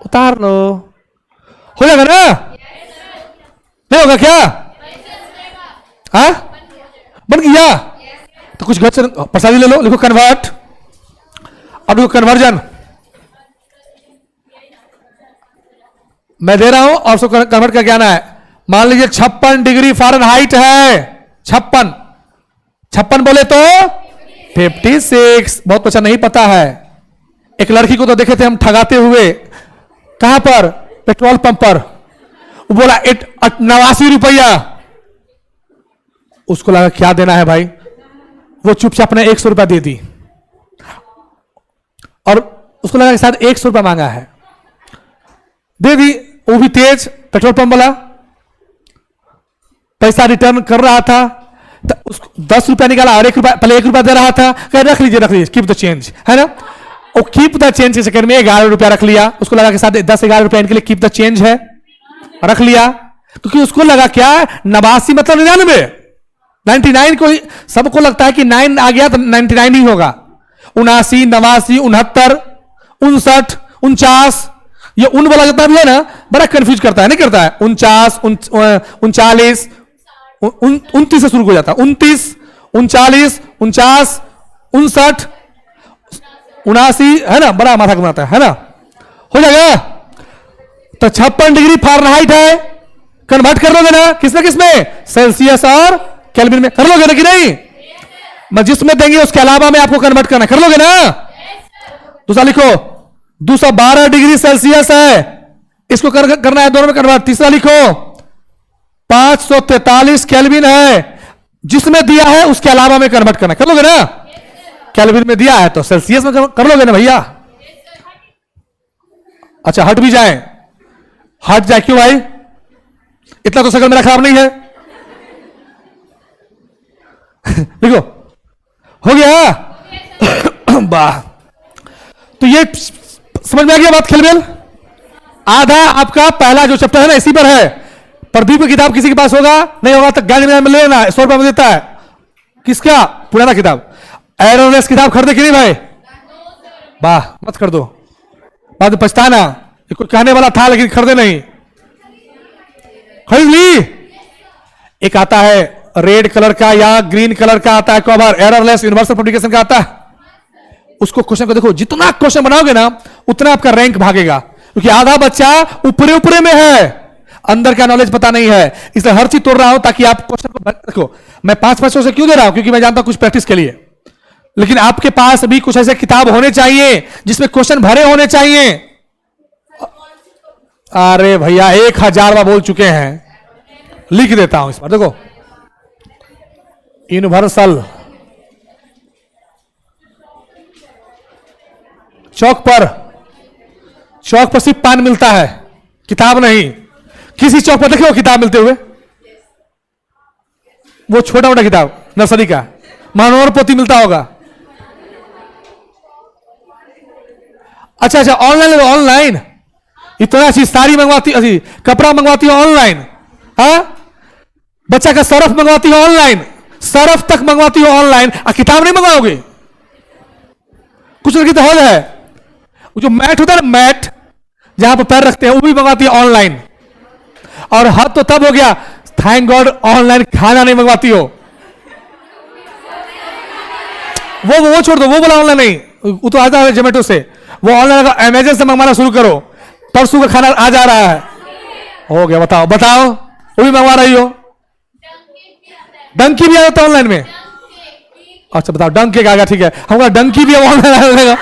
उतार लो, हो जाएगा ना, नहीं होगा क्या, हाँ बन गया। तो कुछ गलत प्रसादी ले लो, लिखो कन्वर्ट। अब लिखो कन्वर्जन, मैं दे रहा हूं और उसको कन्वर्ट करके आना है। मान लीजिए 56 डिग्री फ़ारेनहाइट है, 56 बोले तो 56। बहुत बच्चा नहीं पता है। एक लड़की को तो देखे थे हम ठगाते हुए, कहां पर, पेट्रोल पंप पर, वो बोला 89 रुपया। उसको लगा क्या देना है भाई, वो चुपचाप ने 100 रुपया दे दी और उसको लगा कि शायद 100 रुपया मांगा है, दे दी। वो भी तेज पेट्रोल पंप वाला, पैसा रिटर्न कर रहा था तो उसको 10 रुपया निकाला और 1 रुपया, पहले 1 रुपया दे रहा था, कह रख लीजिए कीप द चेंज, है ना। वो कीप द चेंज के चक्कर में 11 रुपया रख लिया। उसको लगा कि शायद 10-11 रुपया इनके लिए कीप द चेंज है, रख लिया। क्योंकि उसको लगा क्या, 89 मतलब 99, 99 को सबको लगता है कि 9 आ गया तो 99 ही होगा। 79, 89, 69, 59, 49, ये उन वाला जितना भी है ना बड़ा कंफ्यूज करता है, नहीं करता है। 49, 39, 29 से शुरू हो जाता है, 29, 39, 49, 59, 79, है ना, बड़ा माथा घुमाता है ना। हो जाएगा। तो 56 डिग्री फ़ारेनहाइट है, कन्वर्ट कर लोगे ना किसमें, सेल्सियस और केल्विन में, कर लोगे ना कि नहीं। मैं जिसमें देंगे उसके अलावा में आपको कन्वर्ट करना, कर लोगे ना। दूसरा लिखो 212 डिग्री सेल्सियस है, इसको करना है दोनों में कन्वर्ट। तीसरा लिखो 543 केल्विन है, जिसमें दिया है उसके अलावा में कन्वर्ट करना, कर लोगे ना। केल्विन में दिया है तो सेल्सियस में कर लोगे ना भैया। अच्छा हट भी जाए, हट जाए क्यों भाई, इतना तो शक्ल मेरा खराब नहीं है। देखो हो गया वाह। तो ये समझ में आ गया बात खेलबेल। आधा आपका पहला जो चैप्टर है ना इसी पर है। प्रदीप की किताब किसी के पास होगा, नहीं होगा तो गाड़ी में लेना, 100 रुपया में देता है। किसका, पुराना किताब, एरोलेस किताब खरीदे कि नहीं भाई, वाह मत कर दो, बाद में पछताना। कोई कहने वाला था लेकिन खरीदे नहीं, खरीद ली। एक आता है रेड कलर का या ग्रीन कलर का आता है कवर, एररलेस यूनिवर्सल पब्लिकेशन का आता है। उसको क्वेश्चन को देखो, जितना क्वेश्चन बनाओगे ना उतना आपका रैंक भागेगा, क्योंकि आधा बच्चा ऊपरे ऊपरे में है, अंदर का नॉलेज पता नहीं है। इसलिए हर चीज तोड़ रहा हूं ताकि आप क्वेश्चन को देखो। मैं 5-5 से क्यों दे रहा हूं, क्योंकि मैं जानता हूं कुछ प्रैक्टिस के लिए। लेकिन आपके पास भी कुछ ऐसे किताब होने चाहिए जिसमें क्वेश्चन भरे होने चाहिए। अरे भैया 1000 बार बोल चुके हैं, लिख देता हूं इस बार। देखो यूनिवर्सल, चौक पर सिर्फ पान मिलता है, किताब नहीं। किसी चौक पर देखे हो किताब मिलते हुए, वो छोटा मोटा किताब नर्सरी का, मनोहर पोथी मिलता होगा। अच्छा ऑनलाइन, ऑनलाइन इतना चीज सारी मंगवाती, कपड़ा मंगवाती हो ऑनलाइन, हाँ बच्चा का सरफ मंगवाती हो ऑनलाइन, सरफ तक मंगवाती हो ऑनलाइन, किताब नहीं मंगवाओगे। कुछ लड़की तो हॉल है, जो मैट होता है ना, मैट जहां पर पैर रखते हैं वो भी मंगवाती है ऑनलाइन। और हद तो तब हो गया, थैंक गॉड ऑनलाइन खाना नहीं मंगवाती हो। वो छोड़ दो, वो बोला ऑनलाइन नहीं, वो तो आता है जोमेटो से, वो ऑनलाइन अमेजन से मंगवाना शुरू करो, परसों का खाना आ जा रहा है। हो गया, बताओ बताओ, वो भी मंगवा रही हो। डंकी भी आ जाता ऑनलाइन में। अच्छा बताओ, डंक केक आ गया, ठीक है, हमारा डंकी भी ऑनलाइन आने लगा।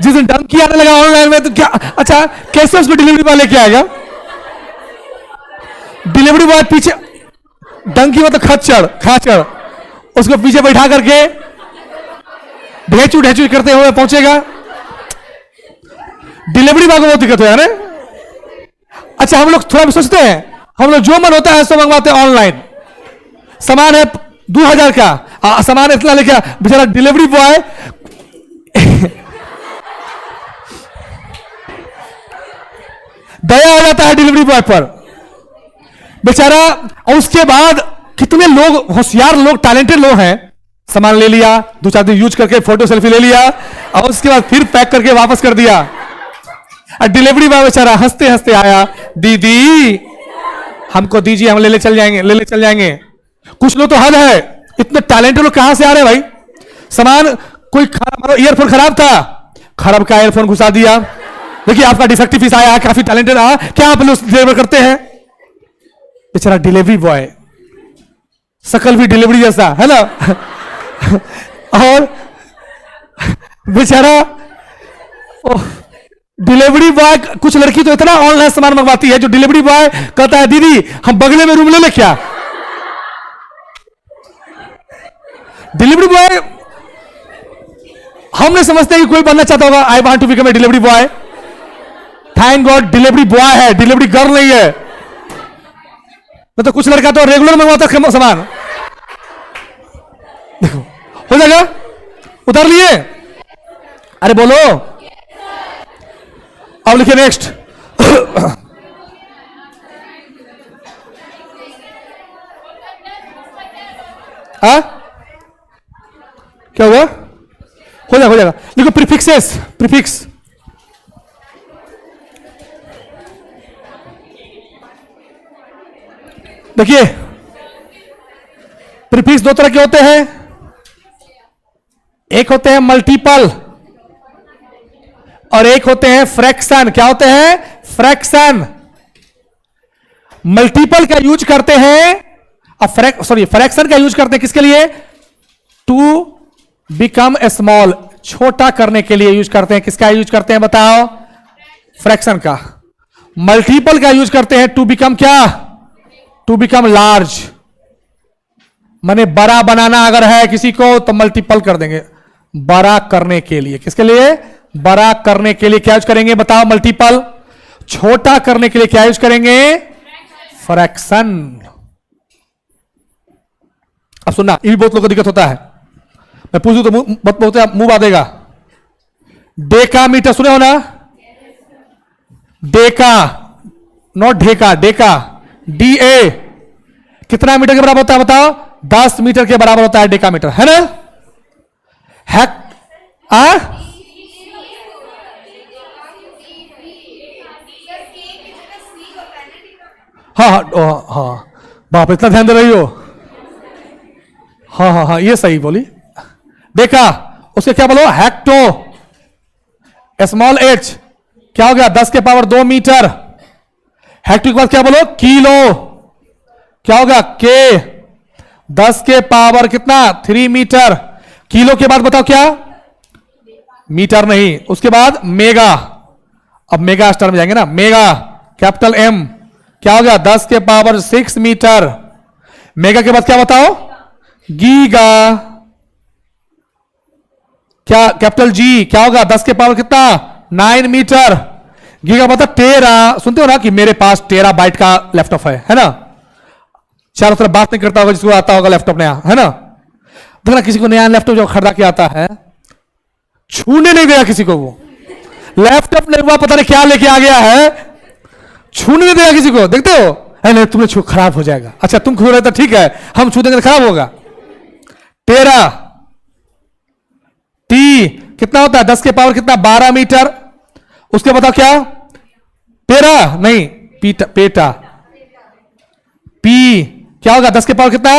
जिस दिन डंकी आने लगा ऑनलाइन में तो क्या, अच्छा कैसे उसको डिलीवरी बॉय लेके आएगा? डिलीवरी बॉय पीछे, डंकी मतलब खाचड़, उसको पीछे बैठा करके ढेचू ढेचू करते हुए पहुंचेगा। डिलीवरी बॉय को बहुत दिक्कत है ना। अच्छा हम लोग थोड़ा भी सोचते हैं, हम लोग जो मन होता है सो मंगवाते हैं ऑनलाइन। सामान है 2000 का, सामान इतना लेके बेचारा डिलीवरी बॉय दया हो जाता है डिलीवरी बॉय पर बेचारा। और उसके बाद कितने लोग, होशियार लोग, टैलेंटेड लोग हैं, सामान ले लिया, 2-4 दिन यूज करके फोटो सेल्फी ले लिया और उसके बाद फिर पैक करके वापस कर दिया। और डिलीवरी बॉय बेचारा हंसते हंसते आया, दीदी हमको दीजिए, हम ले चल जाएंगे। कुछ लोग तो हद है, इतने टैलेंटेड लोग कहां से आ रहे हैं भाई। सामान कोई ईयरफोन खराब था, खराब का ईयरफोन घुसा दिया, देखिए आपका डिफेक्टिव पीस आया, काफी टैलेंटेड आया, क्या आप लोग डिलीवर करते हैं? बेचारा डिलीवरी बॉय, शकल भी डिलीवरी जैसा है ना। और बेचारा डिलीवरी बॉय, कुछ लड़की तो इतना ऑनलाइन सामान मंगवाती है जो डिलीवरी बॉय कहता है दीदी हम बगले में रूम ले ले क्या। डिलीवरी बॉय हम नहीं समझते कि कोई बनना चाहता होगा, I want to become a delivery boy. Thank God delivery boy है, डिलीवरी गर्ल नहीं है। तो कुछ लड़का तो रेगुलर मंगवाता है सामान। देखो हो जाएगा, उतार लिए, अरे बोलो, अब लिखिए नेक्स्ट। क्या हुआ? हो जाएगा। लिखो प्रीफिक्सेस, प्रीफिक्स। देखिए प्रीफिक्स दो तरह के होते हैं, एक होते हैं मल्टीपल और एक होते हैं फ्रैक्शन। क्या होते हैं? फ्रैक्शन। मल्टीपल का यूज करते हैं, फ्रैक्शन का यूज करते हैं किसके लिए? टू बिकम स्मॉल, छोटा करने के लिए यूज करते हैं। किसका यूज करते हैं बताओ? फ्रैक्शन का। मल्टीपल का यूज करते हैं टू बिकम क्या? टू बिकम लार्ज, माने बड़ा बनाना अगर है किसी को तो मल्टीपल कर देंगे, बड़ा करने के लिए। किसके लिए? बड़ा करने के लिए क्या यूज करेंगे बताओ? मल्टीपल। छोटा करने के लिए क्या यूज करेंगे? फ्रैक्शन। अब सुनना, ये भी बहुत लोगों को दिक्कत होता है, मैं पूछूं तो मुंह बांधेगा। डेका मीटर सुने हो ना? डेका, नॉट ढेका, डेका, DA कितना मीटर के बराबर होता है बताओ? 10 मीटर के बराबर होता है डेका मीटर, है ना? हाँ, बाप इतना ध्यान दे रही हो। हाँ, ये सही बोली। देखा, उसके क्या बोलो? हेक्टो, स्मॉल h क्या हो गया? 10 के पावर 2 मीटर। हेक्टो के बाद क्या बोलो? किलो, क्या होगा? K, 10 के पावर कितना? 3 मीटर। किलो के बाद बताओ क्या? मीटर नहीं, उसके बाद मेगा। अब मेगा स्टार में जाएंगे ना, मेगा, कैपिटल M, क्या हो गया? 10 के पावर 6 मीटर। मेगा के बाद क्या बताओ? गीगा, क्या? कैपिटल G, क्या होगा? 10 के पावर कितना? 9 मीटर। गीगा मतलब टेरा। सुनते हो ना कि मेरे पास टेरा बाइट का लैपटॉप है ना? चारों तरफ बात नहीं करता होगा जिसको आता होगा लैपटॉप नया, है ना? देखना किसी को नया लैपटॉप जो खरीदा के आता है, छूने नहीं गया किसी को, वो लैपटॉप नहीं हुआ, पता नहीं क्या लेके आ गया है, छूने नहीं देगा किसी को। देखते हो? नहीं तुमने छू, खराब हो जाएगा। अच्छा तुम छू रहे तो ठीक है, हम छू देंगे तो खराब होगा। टेरा, T कितना होता है? 10 के पावर कितना? 12 मीटर। उसके बताओ क्या, पेरा नहीं, पीटा, पेटा, पी क्या होगा, 10 के पावर कितना,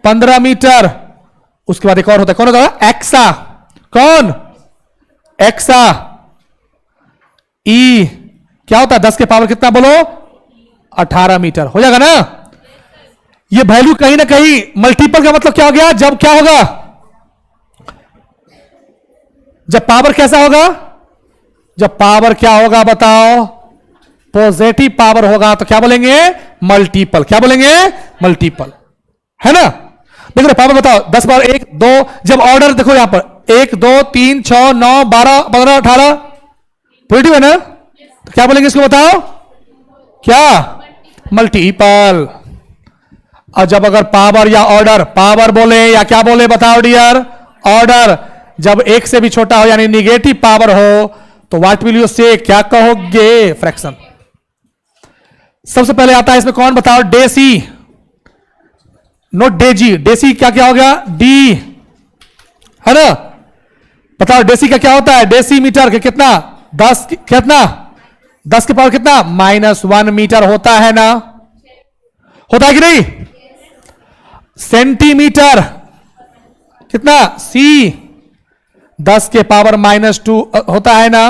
15 मीटर। उसके बाद एक और होता है, कौन होता है, एक्सा, कौन, एक्सा। ई क्या होता है, 10 के पावर कितना बोलो, 18 मीटर। हो जाएगा ना। ये वैल्यू कहीं ना कहीं मल्टीपल का मतलब क्या हो गया, जब क्या होगा, जब पावर कैसा होगा, जब पावर क्या होगा बताओ, पॉजिटिव पावर होगा तो क्या बोलेंगे, मल्टीपल। क्या बोलेंगे, मल्टीपल, है ना। देखो पावर बताओ, 10 पावर 1 2, जब ऑर्डर देखो यहां पर 1 2 3 6 9 12 15 18 पॉजिटिव है ना, तो क्या बोलेंगे इसको बताओ, क्या, मल्टीपल। और जब अगर पावर या ऑर्डर, पावर बोले या क्या बोले बताओ डियर, ऑर्डर, जब एक से भी छोटा हो यानी निगेटिव पावर हो तो व्हाट विल यू से, क्या कहोगे, फ्रैक्शन। सबसे पहले आता है इसमें कौन बताओ, डेसी, नोट डेजी, डेसी क्या क्या हो गया, डी, है ना। बताओ डेसी का क्या होता है, डेसी मीटर के कितना, 10 कितना, 10 के पावर कितना, -1 मीटर होता है ना, होता है कि नहीं। सेंटीमीटर कितना, सी, 10 के पावर -2 होता है ना।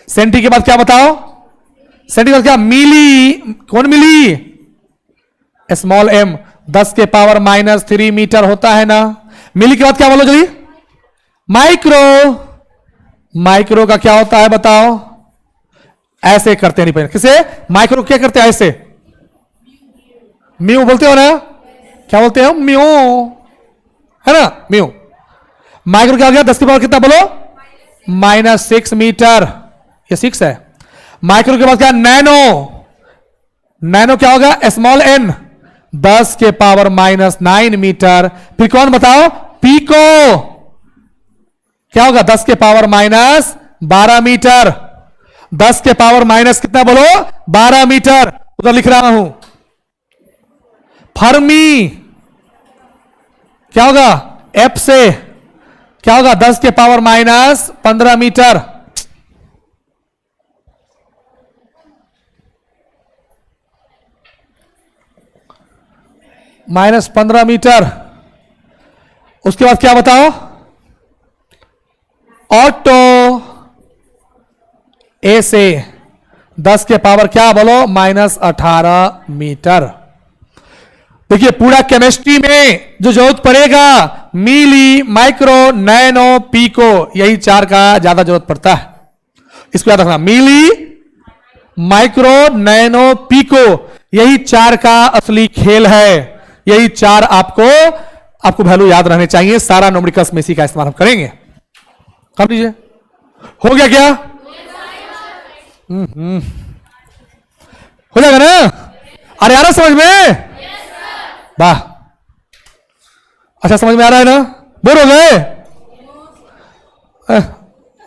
सेंटी के बाद क्या बताओ, सेंटी के बाद क्या, मिली, कौन मिली, स्मॉल एम, 10 के पावर -3 मीटर होता है ना। मिली के बाद क्या बोलो जल्दी, माइक्रो, माइक्रो का क्या होता है बताओ, ऐसे करते नहीं पहले, किसे, माइक्रो क्या करते हैं ऐसे, म्यू बोलते हो ना, क्या बोलते हो, म्यू, है ना, म्यू। माइक्रो क्या हो गया, 10 की पावर कितना बोलो, -6 मीटर, ये 6 है। माइक्रो के बाद क्या, नैनो, नैनो क्या होगा, स्मॉल एन, 10 के पावर -9 मीटर। फिर कौन बताओ, पीको, क्या होगा, 10 के पावर -12 मीटर, 10 के पावर माइनस कितना बोलो, 12 मीटर, उधर लिख रहा हूं। फर्मी क्या होगा, एफ से क्या होगा, 10 के पावर -15 मीटर। -15 मीटर। उसके बाद क्या बताओ, ऑटो, ए से 10 के पावर क्या बोलो, -18 मीटर। देखिए पूरा केमिस्ट्री में जो जरूरत पड़ेगा, मिली, माइक्रो, नैनो, पीको, यही 4 का ज्यादा जरूरत पड़ता है, इसको याद रखना। मिली, माइक्रो, नैनो, पीको, यही 4 का असली खेल है। यही 4 आपको वैल्यू याद रहने चाहिए। सारा न्यूमेरिकल्स में इसी का इस्तेमाल हम करेंगे। कर लीजिए, हो गया क्या, हो जाएगा ना। अरे आ रहा समझ में, वाह, अच्छा समझ में आ रहा है ना। बोर हो गए,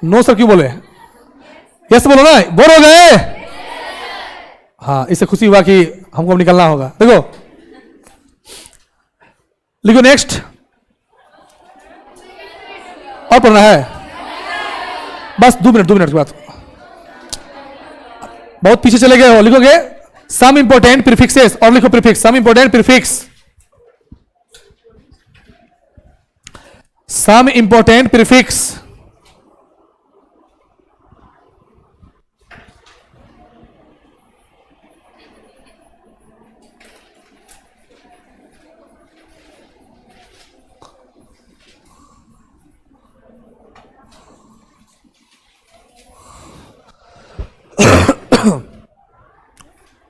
नो सर क्यों बोले, यस बोलो ना, बोर हो गए। हाँ, इससे खुशी हुआ कि हमको निकलना होगा। देखो लिखो नेक्स्ट, और पढ़ना है बस 2 मिनट के बाद, बहुत पीछे चले गए हो। लिखोगे सम इंपोर्टेंट प्रीफिक्सेस, और लिखो प्रीफिक्स, सम इंपोर्टेंट प्रीफिक्स, सम इंपोर्टेंट प्रीफिक्स।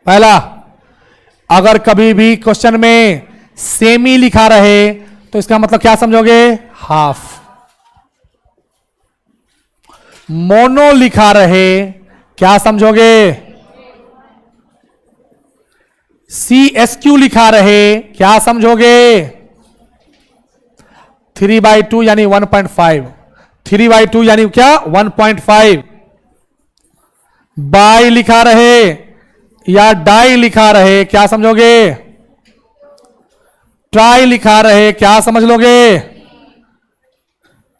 पहला, अगर कभी भी क्वेश्चन में सेमी लिखा रहे तो इसका मतलब क्या समझोगे, हाफ। मोनो लिखा रहे क्या समझोगे, CSQ लिखा रहे क्या समझोगे, 3/2 यानी 1.5, 3/2 यानी क्या 1.5। बाई लिखा रहे या डाई लिखा रहे क्या समझोगे, ट्राई लिखा रहे क्या समझ लोगे,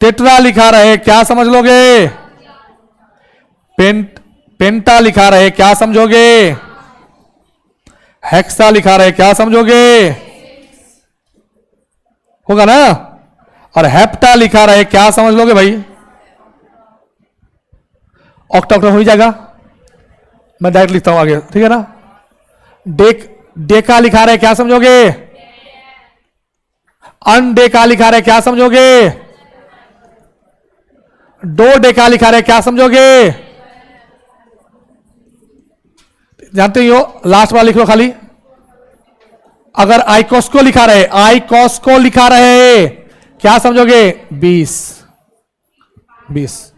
टेट्रा लिखा रहे क्या समझ लोगे, पेंटा लिखा रहे क्या समझोगे? हेक्सा लिखा रहे क्या समझोगे? होगा ना। और हेप्टा लिखा रहे क्या समझ लोगे भाई? ऑक्टा ऑक्टा हो ही जाएगा, मैं डायरेक्ट लिखता हूं आगे, ठीक है ना। डेका लिखा रहे क्या समझोगे? अनडेका लिखा रहे क्या समझोगे? दो डेका लिखा रहे क्या समझोगे? जानते ही हो, लास्ट वाला लिख लो खाली। अगर आइकोस्को लिखा रहे, आइकोस्को लिखा रहे क्या समझोगे? 20 20,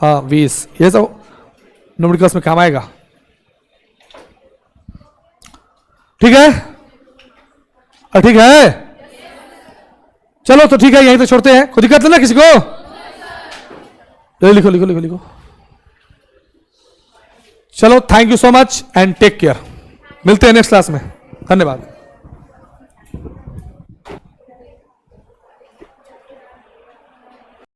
हाँ 20, ये सब न्यूमेरिकल्स में काम आएगा, ठीक है। ठीक है, चलो तो ठीक है, यहीं तो छोड़ते हैं, कोई दिक्कत नहीं ना किसी को? लिखो लिखो लिखो लिखो। चलो, thank you so much and take care, मिलते हैं नेक्स्ट क्लास में, धन्यवाद।